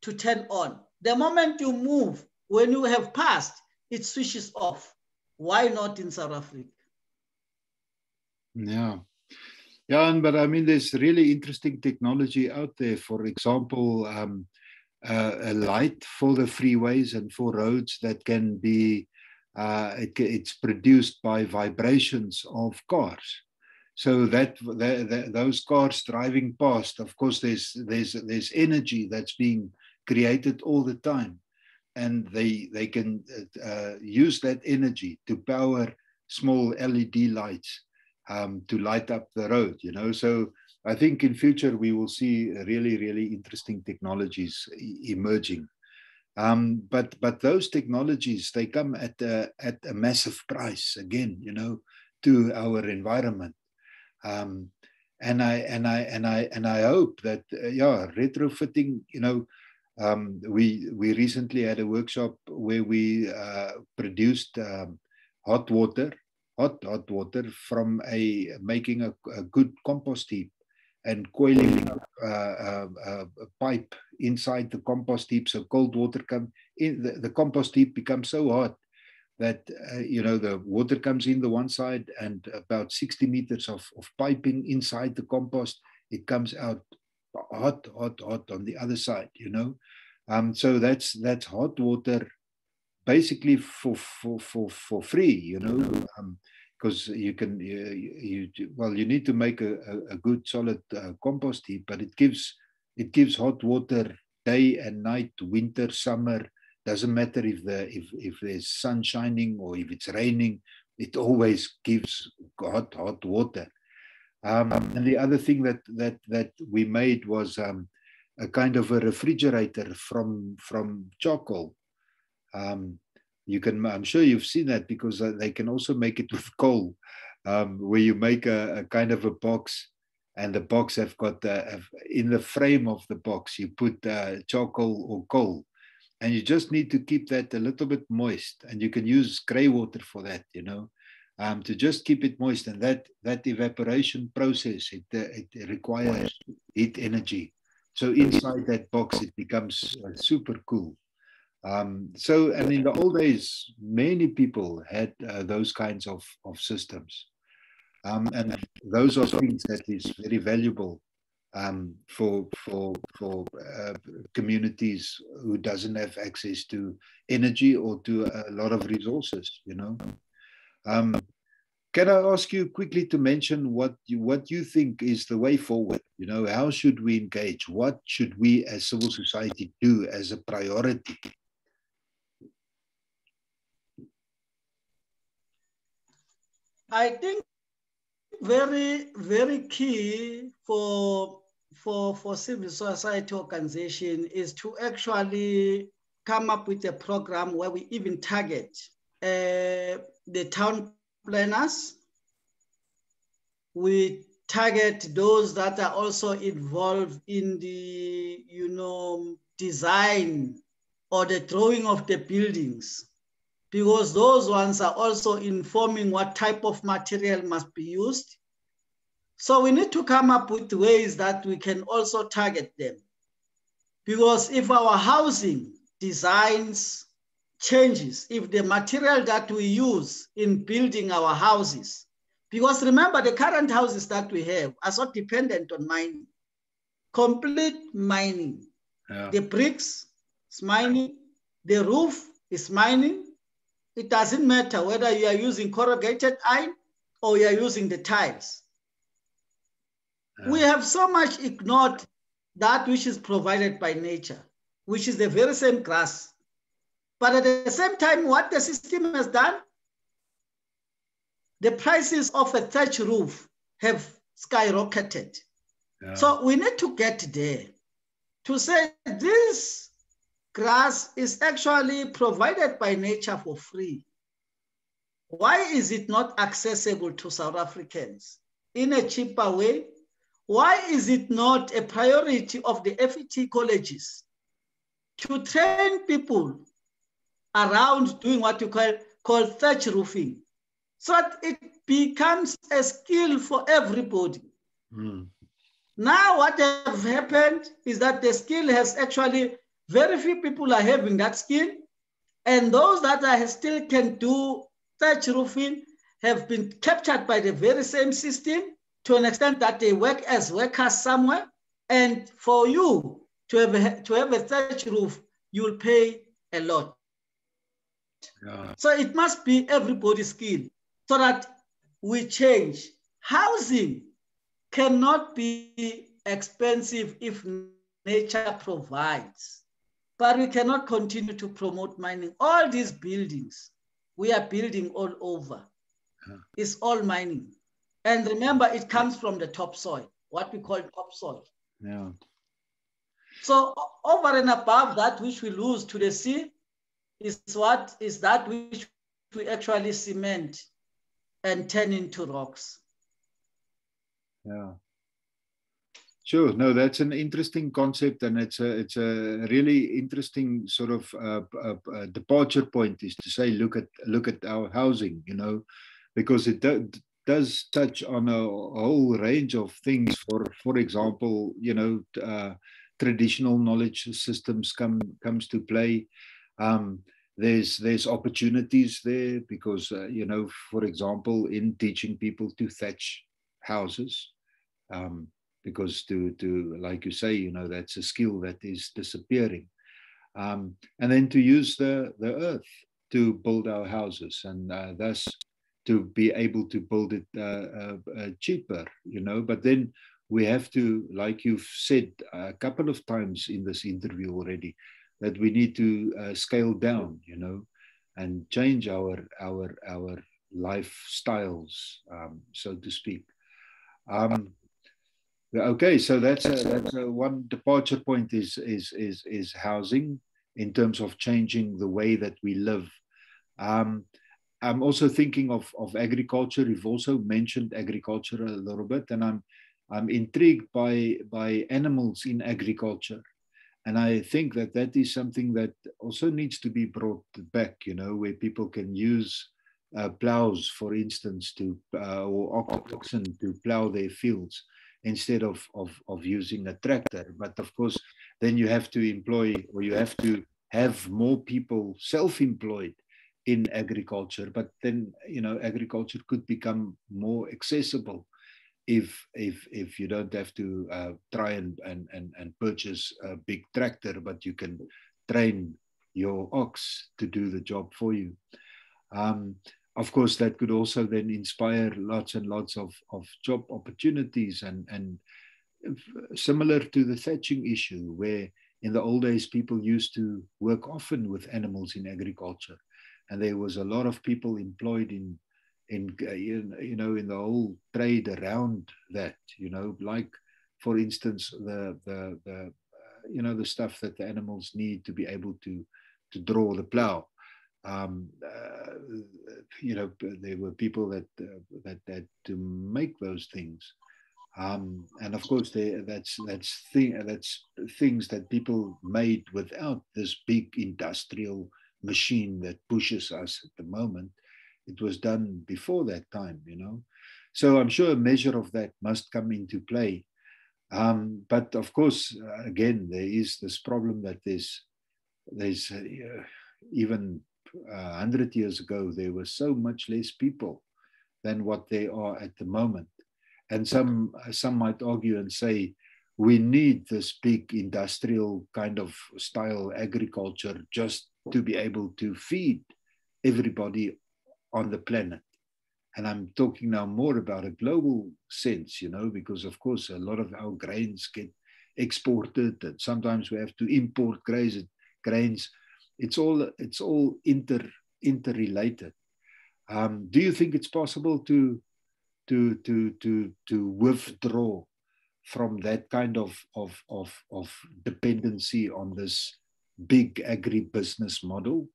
to turn on. The moment you move, when you have passed, it switches off. Why not in South Africa? Yeah. Yeah, but I mean, there's really interesting technology out there. For example, a light for the freeways and for roads that can be, it's produced by vibrations of cars. So that those cars driving past, of course, there's energy that's being created all the time, and they can use that energy to power small LED lights to light up the road. So I think in future we will see really, really interesting technologies emerging. But those technologies, they come at a massive price again, to our environment. And I hope that retrofitting, we recently had a workshop where we produced hot water from making a good compost heap and coiling a pipe inside the compost heap, so cold water come in. The compost heap becomes so hot that the water comes in the one side, and about 60 meters of piping inside the compost, it comes out hot on the other side. So that's hot water basically for free. Because you need to make a good solid compost heap, but it gives hot water day and night, winter, summer, doesn't matter if there's sun shining or if it's raining, it always gives hot water. And the other thing that we made was a kind of a refrigerator from charcoal. I'm sure you've seen that, because they can also make it with coal, where you make a kind of a box, and the box have got in the frame of the box you put charcoal or coal, and you just need to keep that a little bit moist, and you can use grey water for that, to just keep it moist. And that evaporation process, it requires heat energy. So inside that box it becomes super cool. So, and in the old days, many people had those kinds of systems. And those are things that is very valuable for communities who doesn't have access to energy or to a lot of resources, Can I ask you quickly to mention what you think is the way forward? How should we engage? What should we as civil society do as a priority? I think very, very key for civil society organization is to actually come up with a program where we even target the town planners. We target those that are also involved in the, design or the drawing of the buildings, because those ones are also informing what type of material must be used. So we need to come up with ways that we can also target them. Because if our housing designs changes, if the material that we use in building our houses, because remember the current houses that we have are so dependent on mining, complete mining. Yeah. The bricks is mining, the roof is mining. It doesn't matter whether you are using corrugated iron or you are using the tiles. Yeah. We have so much ignored that which is provided by nature, which is the very same grass. But at the same time, what the system has done, the prices of a thatch roof have skyrocketed. Yeah. So we need to get there to say this grass is actually provided by nature for free. Why is it not accessible to South Africans in a cheaper way? Why is it not a priority of the FET colleges to train people around doing what you call thatch roofing, so that it becomes a skill for everybody? Mm. Now what has happened is that the skill has actually, very few people are having that skill, and those that are still can do thatch roofing have been captured by the very same system to an extent that they work as workers somewhere. And for you to have a thatch roof, you'll pay a lot. Yeah. So it must be everybody's skill so that we change. Housing cannot be expensive if nature provides, but we cannot continue to promote mining. All these buildings we are building all over, it's all mining. And remember, it comes from the topsoil, what we call topsoil. Yeah. So over and above that which we lose to the sea is that which we actually cement and turn into rocks. Yeah. Sure. No, that's an interesting concept, and it's a really interesting sort of departure point, is to say look at our housing, because it does touch on a whole range of things. For example, traditional knowledge systems comes to play. There's opportunities there because for example, in teaching people to thatch houses. Because to like you say, that's a skill that is disappearing, and then to use the earth to build our houses, and thus to be able to build it cheaper, But then we have to, like you've said a couple of times in this interview already, that we need to scale down, you know, and change our lifestyles, so to speak. Okay, so that's one departure point is housing in terms of changing the way that we live. I'm also thinking of agriculture. You've also mentioned agriculture a little bit, and I'm intrigued by animals in agriculture. And I think that that is something that also needs to be brought back, you know, where people can use plows, for instance, to or oxen to plow their fields instead of using a tractor. But of course, then you have to employ, or you have to have more people self-employed in agriculture. But then, you know, agriculture could become more accessible if you don't have to try and purchase a big tractor, but you can train your ox to do the job for you. Of course, that could also then inspire lots and lots of job opportunities, and similar to the thatching issue, where in the old days people used to work often with animals in agriculture, and there was a lot of people employed in you know, in the whole trade around that, you know, like for instance the you know, the stuff that the animals need to be able to draw the plow. You know, there were people that had to make those things, and of course that's things that people made without this big industrial machine that pushes us at the moment. It was done before that time, you know. So I'm sure a measure of that must come into play. But of course, again, there is this problem that there's even 100 years ago, there were so much less people than what there are at the moment. And some might argue and say, we need this big industrial kind of style agriculture just to be able to feed everybody on the planet. And I'm talking now more about a global sense, you know, because of course a lot of our grains get exported, and sometimes we have to import grains. It's all interrelated. Do you think it's possible to withdraw from that kind of dependency on this big agribusiness model?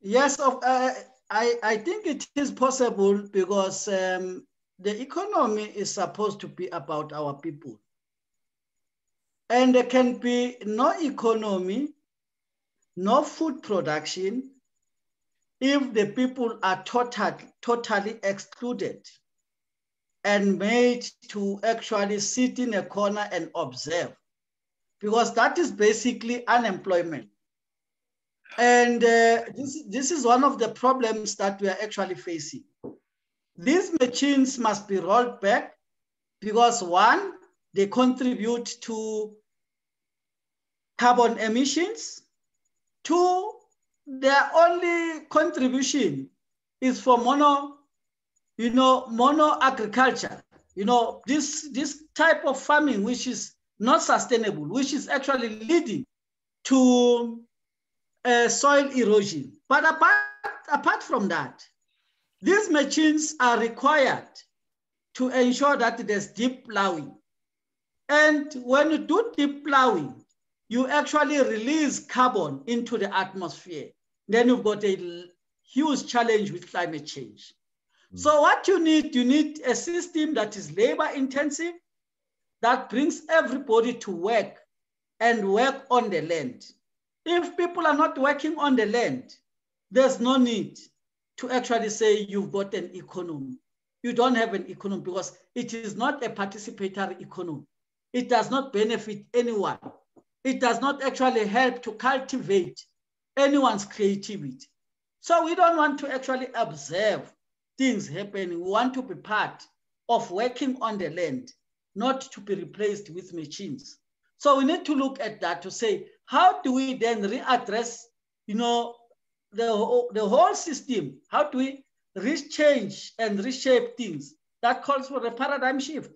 Yes, I think it is possible, because the economy is supposed to be about our people. And there can be no economy, no food production, if the people are totally excluded and made to actually sit in a corner and observe, because that is basically unemployment. And this is one of the problems that we are actually facing. These machines must be rolled back, because one, they contribute to carbon emissions. Two, their only contribution is for mono agriculture. You know, this type of farming, which is not sustainable, which is actually leading to soil erosion. But apart from that, these machines are required to ensure that there's deep plowing. And when you do deep plowing, you actually release carbon into the atmosphere. Then you've got a huge challenge with climate change. So what you need a system that is labor intensive, that brings everybody to work and work on the land. If people are not working on the land, there's no need to actually say you've got an economy. You don't have an economy, because it is not a participatory economy. It does not benefit anyone. It does not actually help to cultivate anyone's creativity. So we don't want to actually observe things happening. We want to be part of working on the land, not to be replaced with machines. So we need to look at that to say, how do we then readdress, you know, the whole system? How do we rechange and reshape things That calls for a paradigm shift.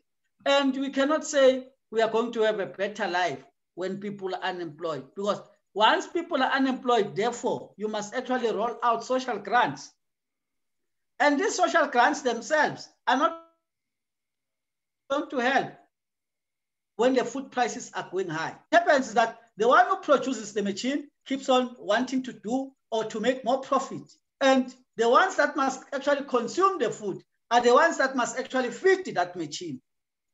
And we cannot say we are going to have a better life when people are unemployed, because once people are unemployed, therefore, you must actually roll out social grants. And these social grants themselves are not going to help when the food prices are going high. It happens that the one who produces the machine keeps on wanting to do or to make more profit. And the ones that must actually consume the food are the ones that must actually feed that machine.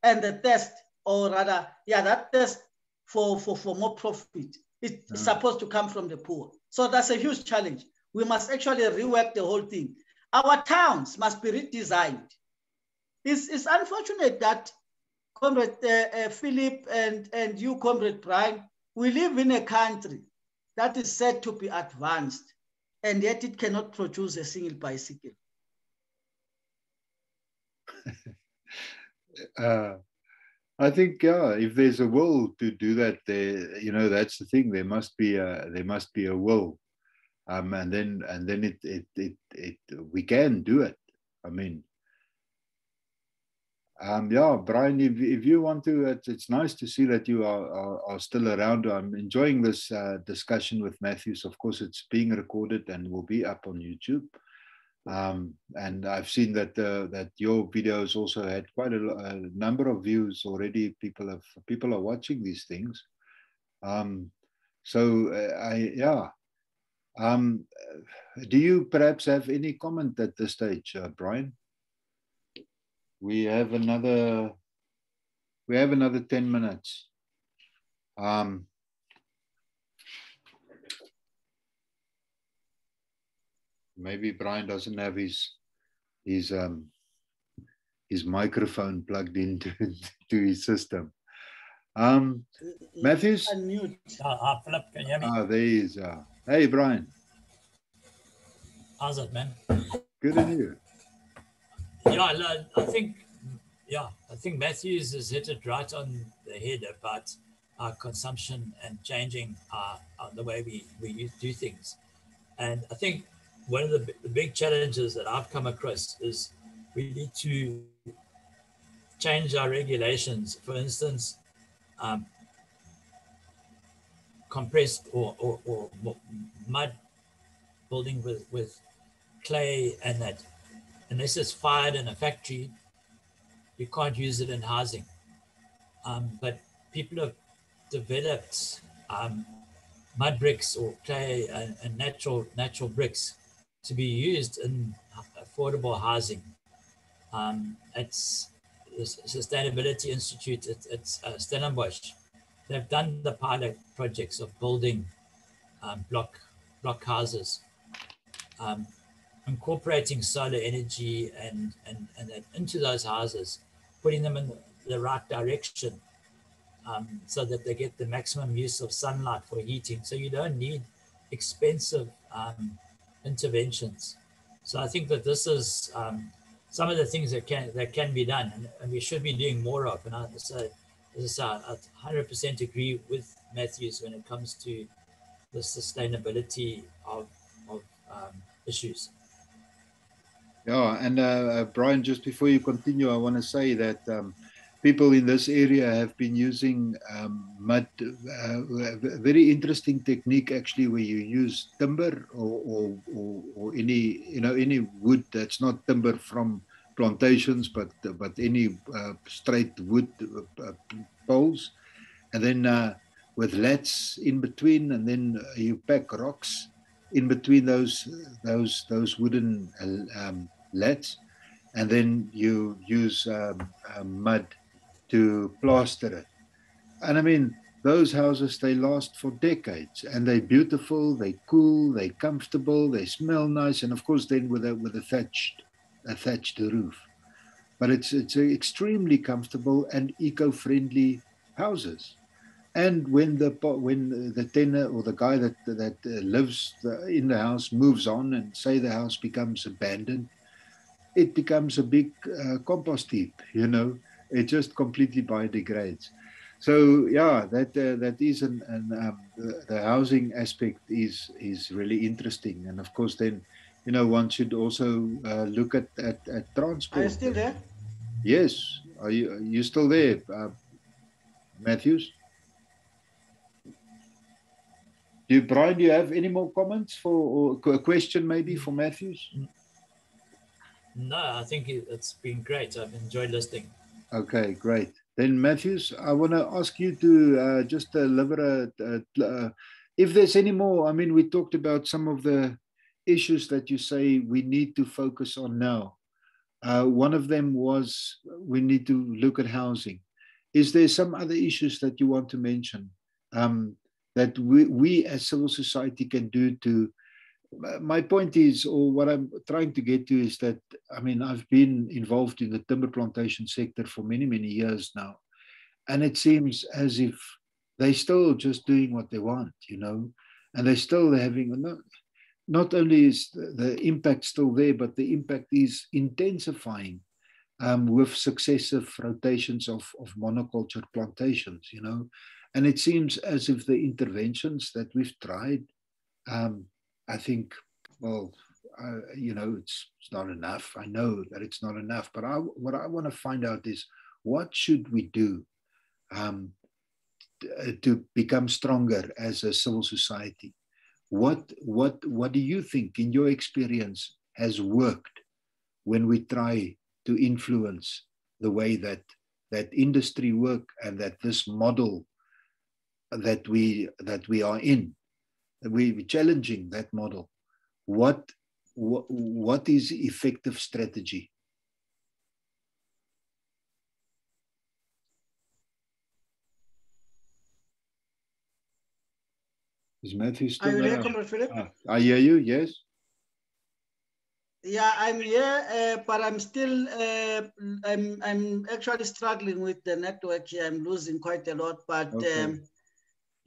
And the thirst, or rather, that thirst for more profit, it's supposed to come from the poor. So that's a huge challenge. We must actually rework the whole thing. Our towns must be redesigned. It's unfortunate that Comrade Philip and you, Comrade Brian, we live in a country that is said to be advanced, and yet it cannot produce a single bicycle. I think, if there's a will to do that, there, that's the thing. There must be a will, and then we can do it. I mean, Brian, if you want to, it's nice to see that you are still around. I'm enjoying this discussion with Matthews. Of course, it's being recorded and will be up on YouTube. And I've seen that your videos also had quite a number of views already. People are watching these things. Do you perhaps have any comment at this stage, Brian? We have another 10 minutes. Maybe Brian doesn't have his microphone plugged into his system. Matthews? Unmute. Philip, can you hear me? There he is. Hey, Brian. How's it, man? Good, and you? Yeah, I think Matthews has hit it right on the head about our consumption and changing the way we do things. And I think one of the big challenges that I've come across is we need to change our regulations. For instance, compressed or mud building with clay, and that unless it's fired in a factory, you can't use it in housing. But people have developed mud bricks or clay and natural bricks to be used in affordable housing. It's the Sustainability Institute, it's Stellenbosch. They've done the pilot projects of building block houses, incorporating solar energy and into those houses, putting them in the right direction, so that they get the maximum use of sunlight for heating. So you don't need expensive interventions. So I think that this is some of the things that can be done, and we should be doing more of. And I 100% agree with Matthews when it comes to the sustainability of issues. Yeah, and Brian, just before you continue, I want to say that people in this area have been using mud, a very interesting technique actually, where you use timber or any wood that's not timber from plantations, but any straight wood poles, and then with lats in between, and then you pack rocks in between those wooden lats, and then you use mud to plaster it. And I mean, those houses, they last for decades, and they're beautiful, they're cool, they're comfortable, they smell nice, and of course then with a thatched roof. But it's extremely comfortable and eco-friendly houses. And when the tenant or the guy that lives in the house moves on, and say the house becomes abandoned, it becomes a big compost heap. It just completely biodegrades. So yeah, that is the housing aspect is really interesting. And of course then, one should also look at transport. Are you still there? Yes. Are you still there, Matthews? Brian, do you have any more comments or a question maybe for Matthews? No, I think it's been great. I've enjoyed listening. Okay, great. Then Matthews, I want to ask you to just deliver if there's any more. I mean, we talked about some of the issues that you say we need to focus on now. One of them was we need to look at housing. Is there some other issues that you want to mention that we as civil society can do to? My point is, or what I'm trying to get to is that, I mean, I've been involved in the timber plantation sector for many, many years now. And it seems as if they're still just doing what they want, you know, and they're still having, not only is the impact still there, but the impact is intensifying with successive rotations of monoculture plantations, you know. And it seems as if the interventions that we've tried, I think, well, you know, it's not enough. I know that it's not enough, but what I want to find out is what should we do to become stronger as a civil society? What do you think, in your experience, has worked when we try to influence the way that industry work and that this model that we are in? We're challenging that model. What is effective strategy? Is Matthew still there? Are you there, Comrade Philip? I hear you, yes. Yeah, I'm here, but I'm still, I'm actually struggling with the network here. I'm losing quite a lot, but okay.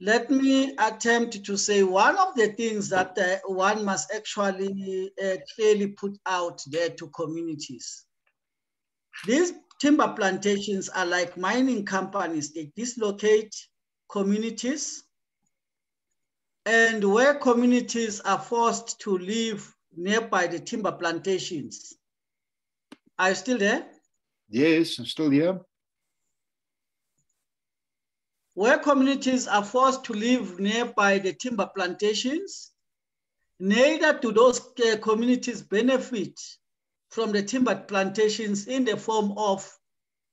Let me attempt to say one of the things that one must actually clearly put out there to communities. These timber plantations are like mining companies. They dislocate communities, and where communities are forced to live nearby the timber plantations. Are you still there? Yes, I'm still here. Where communities are forced to live nearby the timber plantations, neither do those communities benefit from the timber plantations in the form of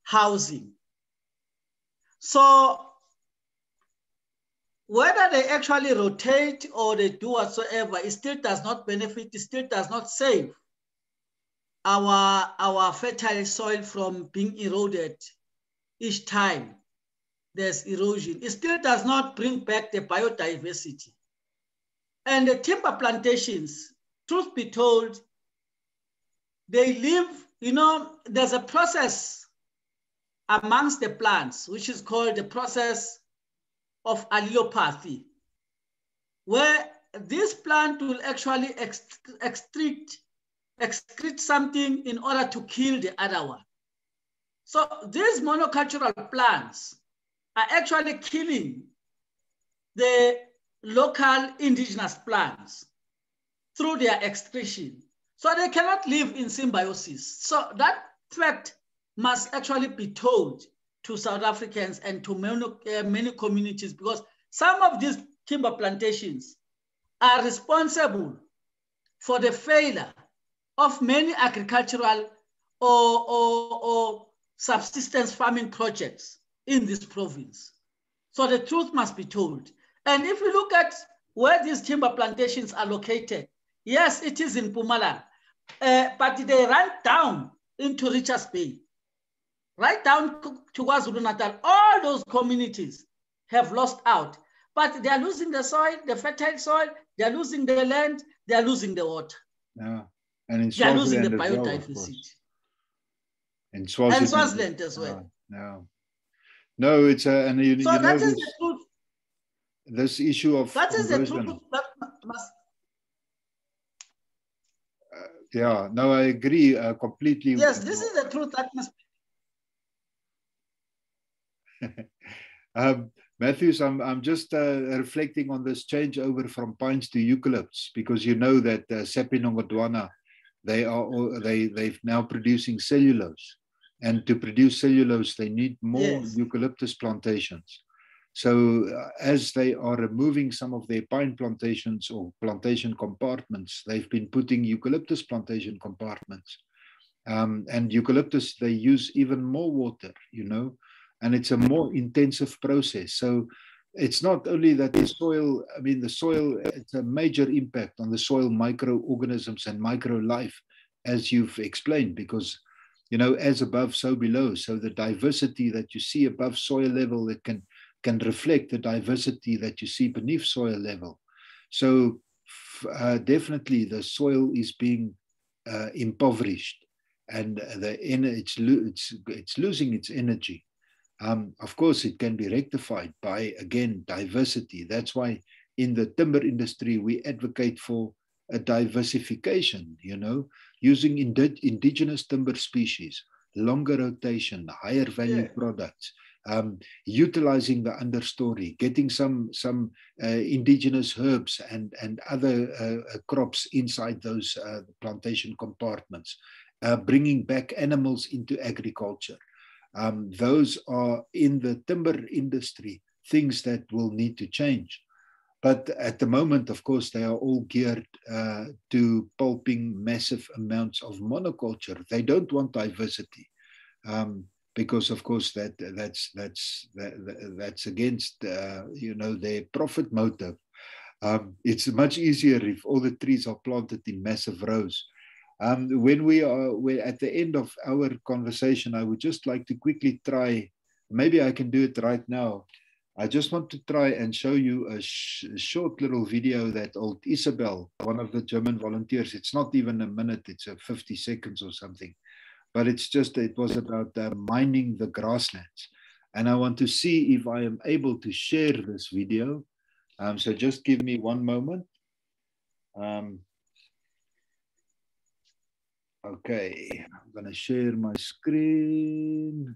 housing. So whether they actually rotate or they do whatsoever, it still does not benefit, it still does not save our fertile soil from being eroded each time there's erosion. It still does not bring back the biodiversity. And the timber plantations, truth be told, they live, you know, there's a process amongst the plants, which is called the process of allelopathy, where this plant will actually excrete something in order to kill the other one. So these monocultural plants are actually killing the local indigenous plants through their excretion. So they cannot live in symbiosis. So that fact must actually be told to South Africans and to many communities, because some of these timber plantations are responsible for the failure of many agricultural or subsistence farming projects in this province. So the truth must be told. And if we look at where these timber plantations are located, yes, it is in Mpumalanga, but they run down into Richards Bay, right down to KwaZulu-Natal. All those communities have lost out, but they are losing the soil, the fertile soil, they are losing the land, they are losing the water. Yeah, and in they are losing the Swaziland biodiversity. In Swaziland, and Swaziland as well. No, it's so you that know, is the truth. This issue of that is the truth that must. Yeah, no, I agree completely. Yes, this is the truth that must be. Matthews, I'm just reflecting on this changeover from pines to eucalypts, because you know that Sappi Nongotwana, they've now producing cellulose, And to produce cellulose, they need more Yes. eucalyptus plantations. So as they are removing some of their pine plantations or plantation compartments, they've been putting eucalyptus plantation compartments. And eucalyptus, they use even more water, you know, and it's a more intensive process. So it's not only that the soil, I mean, the soil, it's a major impact on the soil microorganisms and micro life, as you've explained, because, you know, as above, so below. So the diversity that you see above soil level, that can reflect the diversity that you see beneath soil level. So definitely the soil is being impoverished, and it's losing its energy. Of course, it can be rectified by, again, diversity. That's why in the timber industry, we advocate for a diversification, you know, using indigenous timber species, longer rotation, higher value products, utilizing the understory, getting some indigenous herbs and other crops inside those plantation compartments, bringing back animals into agriculture. Those are, in the timber industry, things that will need to change. But at the moment, of course, they are all geared to pulping massive amounts of monoculture. They don't want diversity. Because of course that's against you know, their profit motive. It's much easier if all the trees are planted in massive rows. When we're at the end of our conversation, I would just like to quickly try, maybe I can do it right now. I just want to try and show you a short little video that old Isabel, one of the German volunteers, it's not even a minute, it's 50 seconds or something. But it's just, it was about mining the grasslands. And I want to see if I am able to share this video. So just give me one moment. Okay, I'm going to share my screen.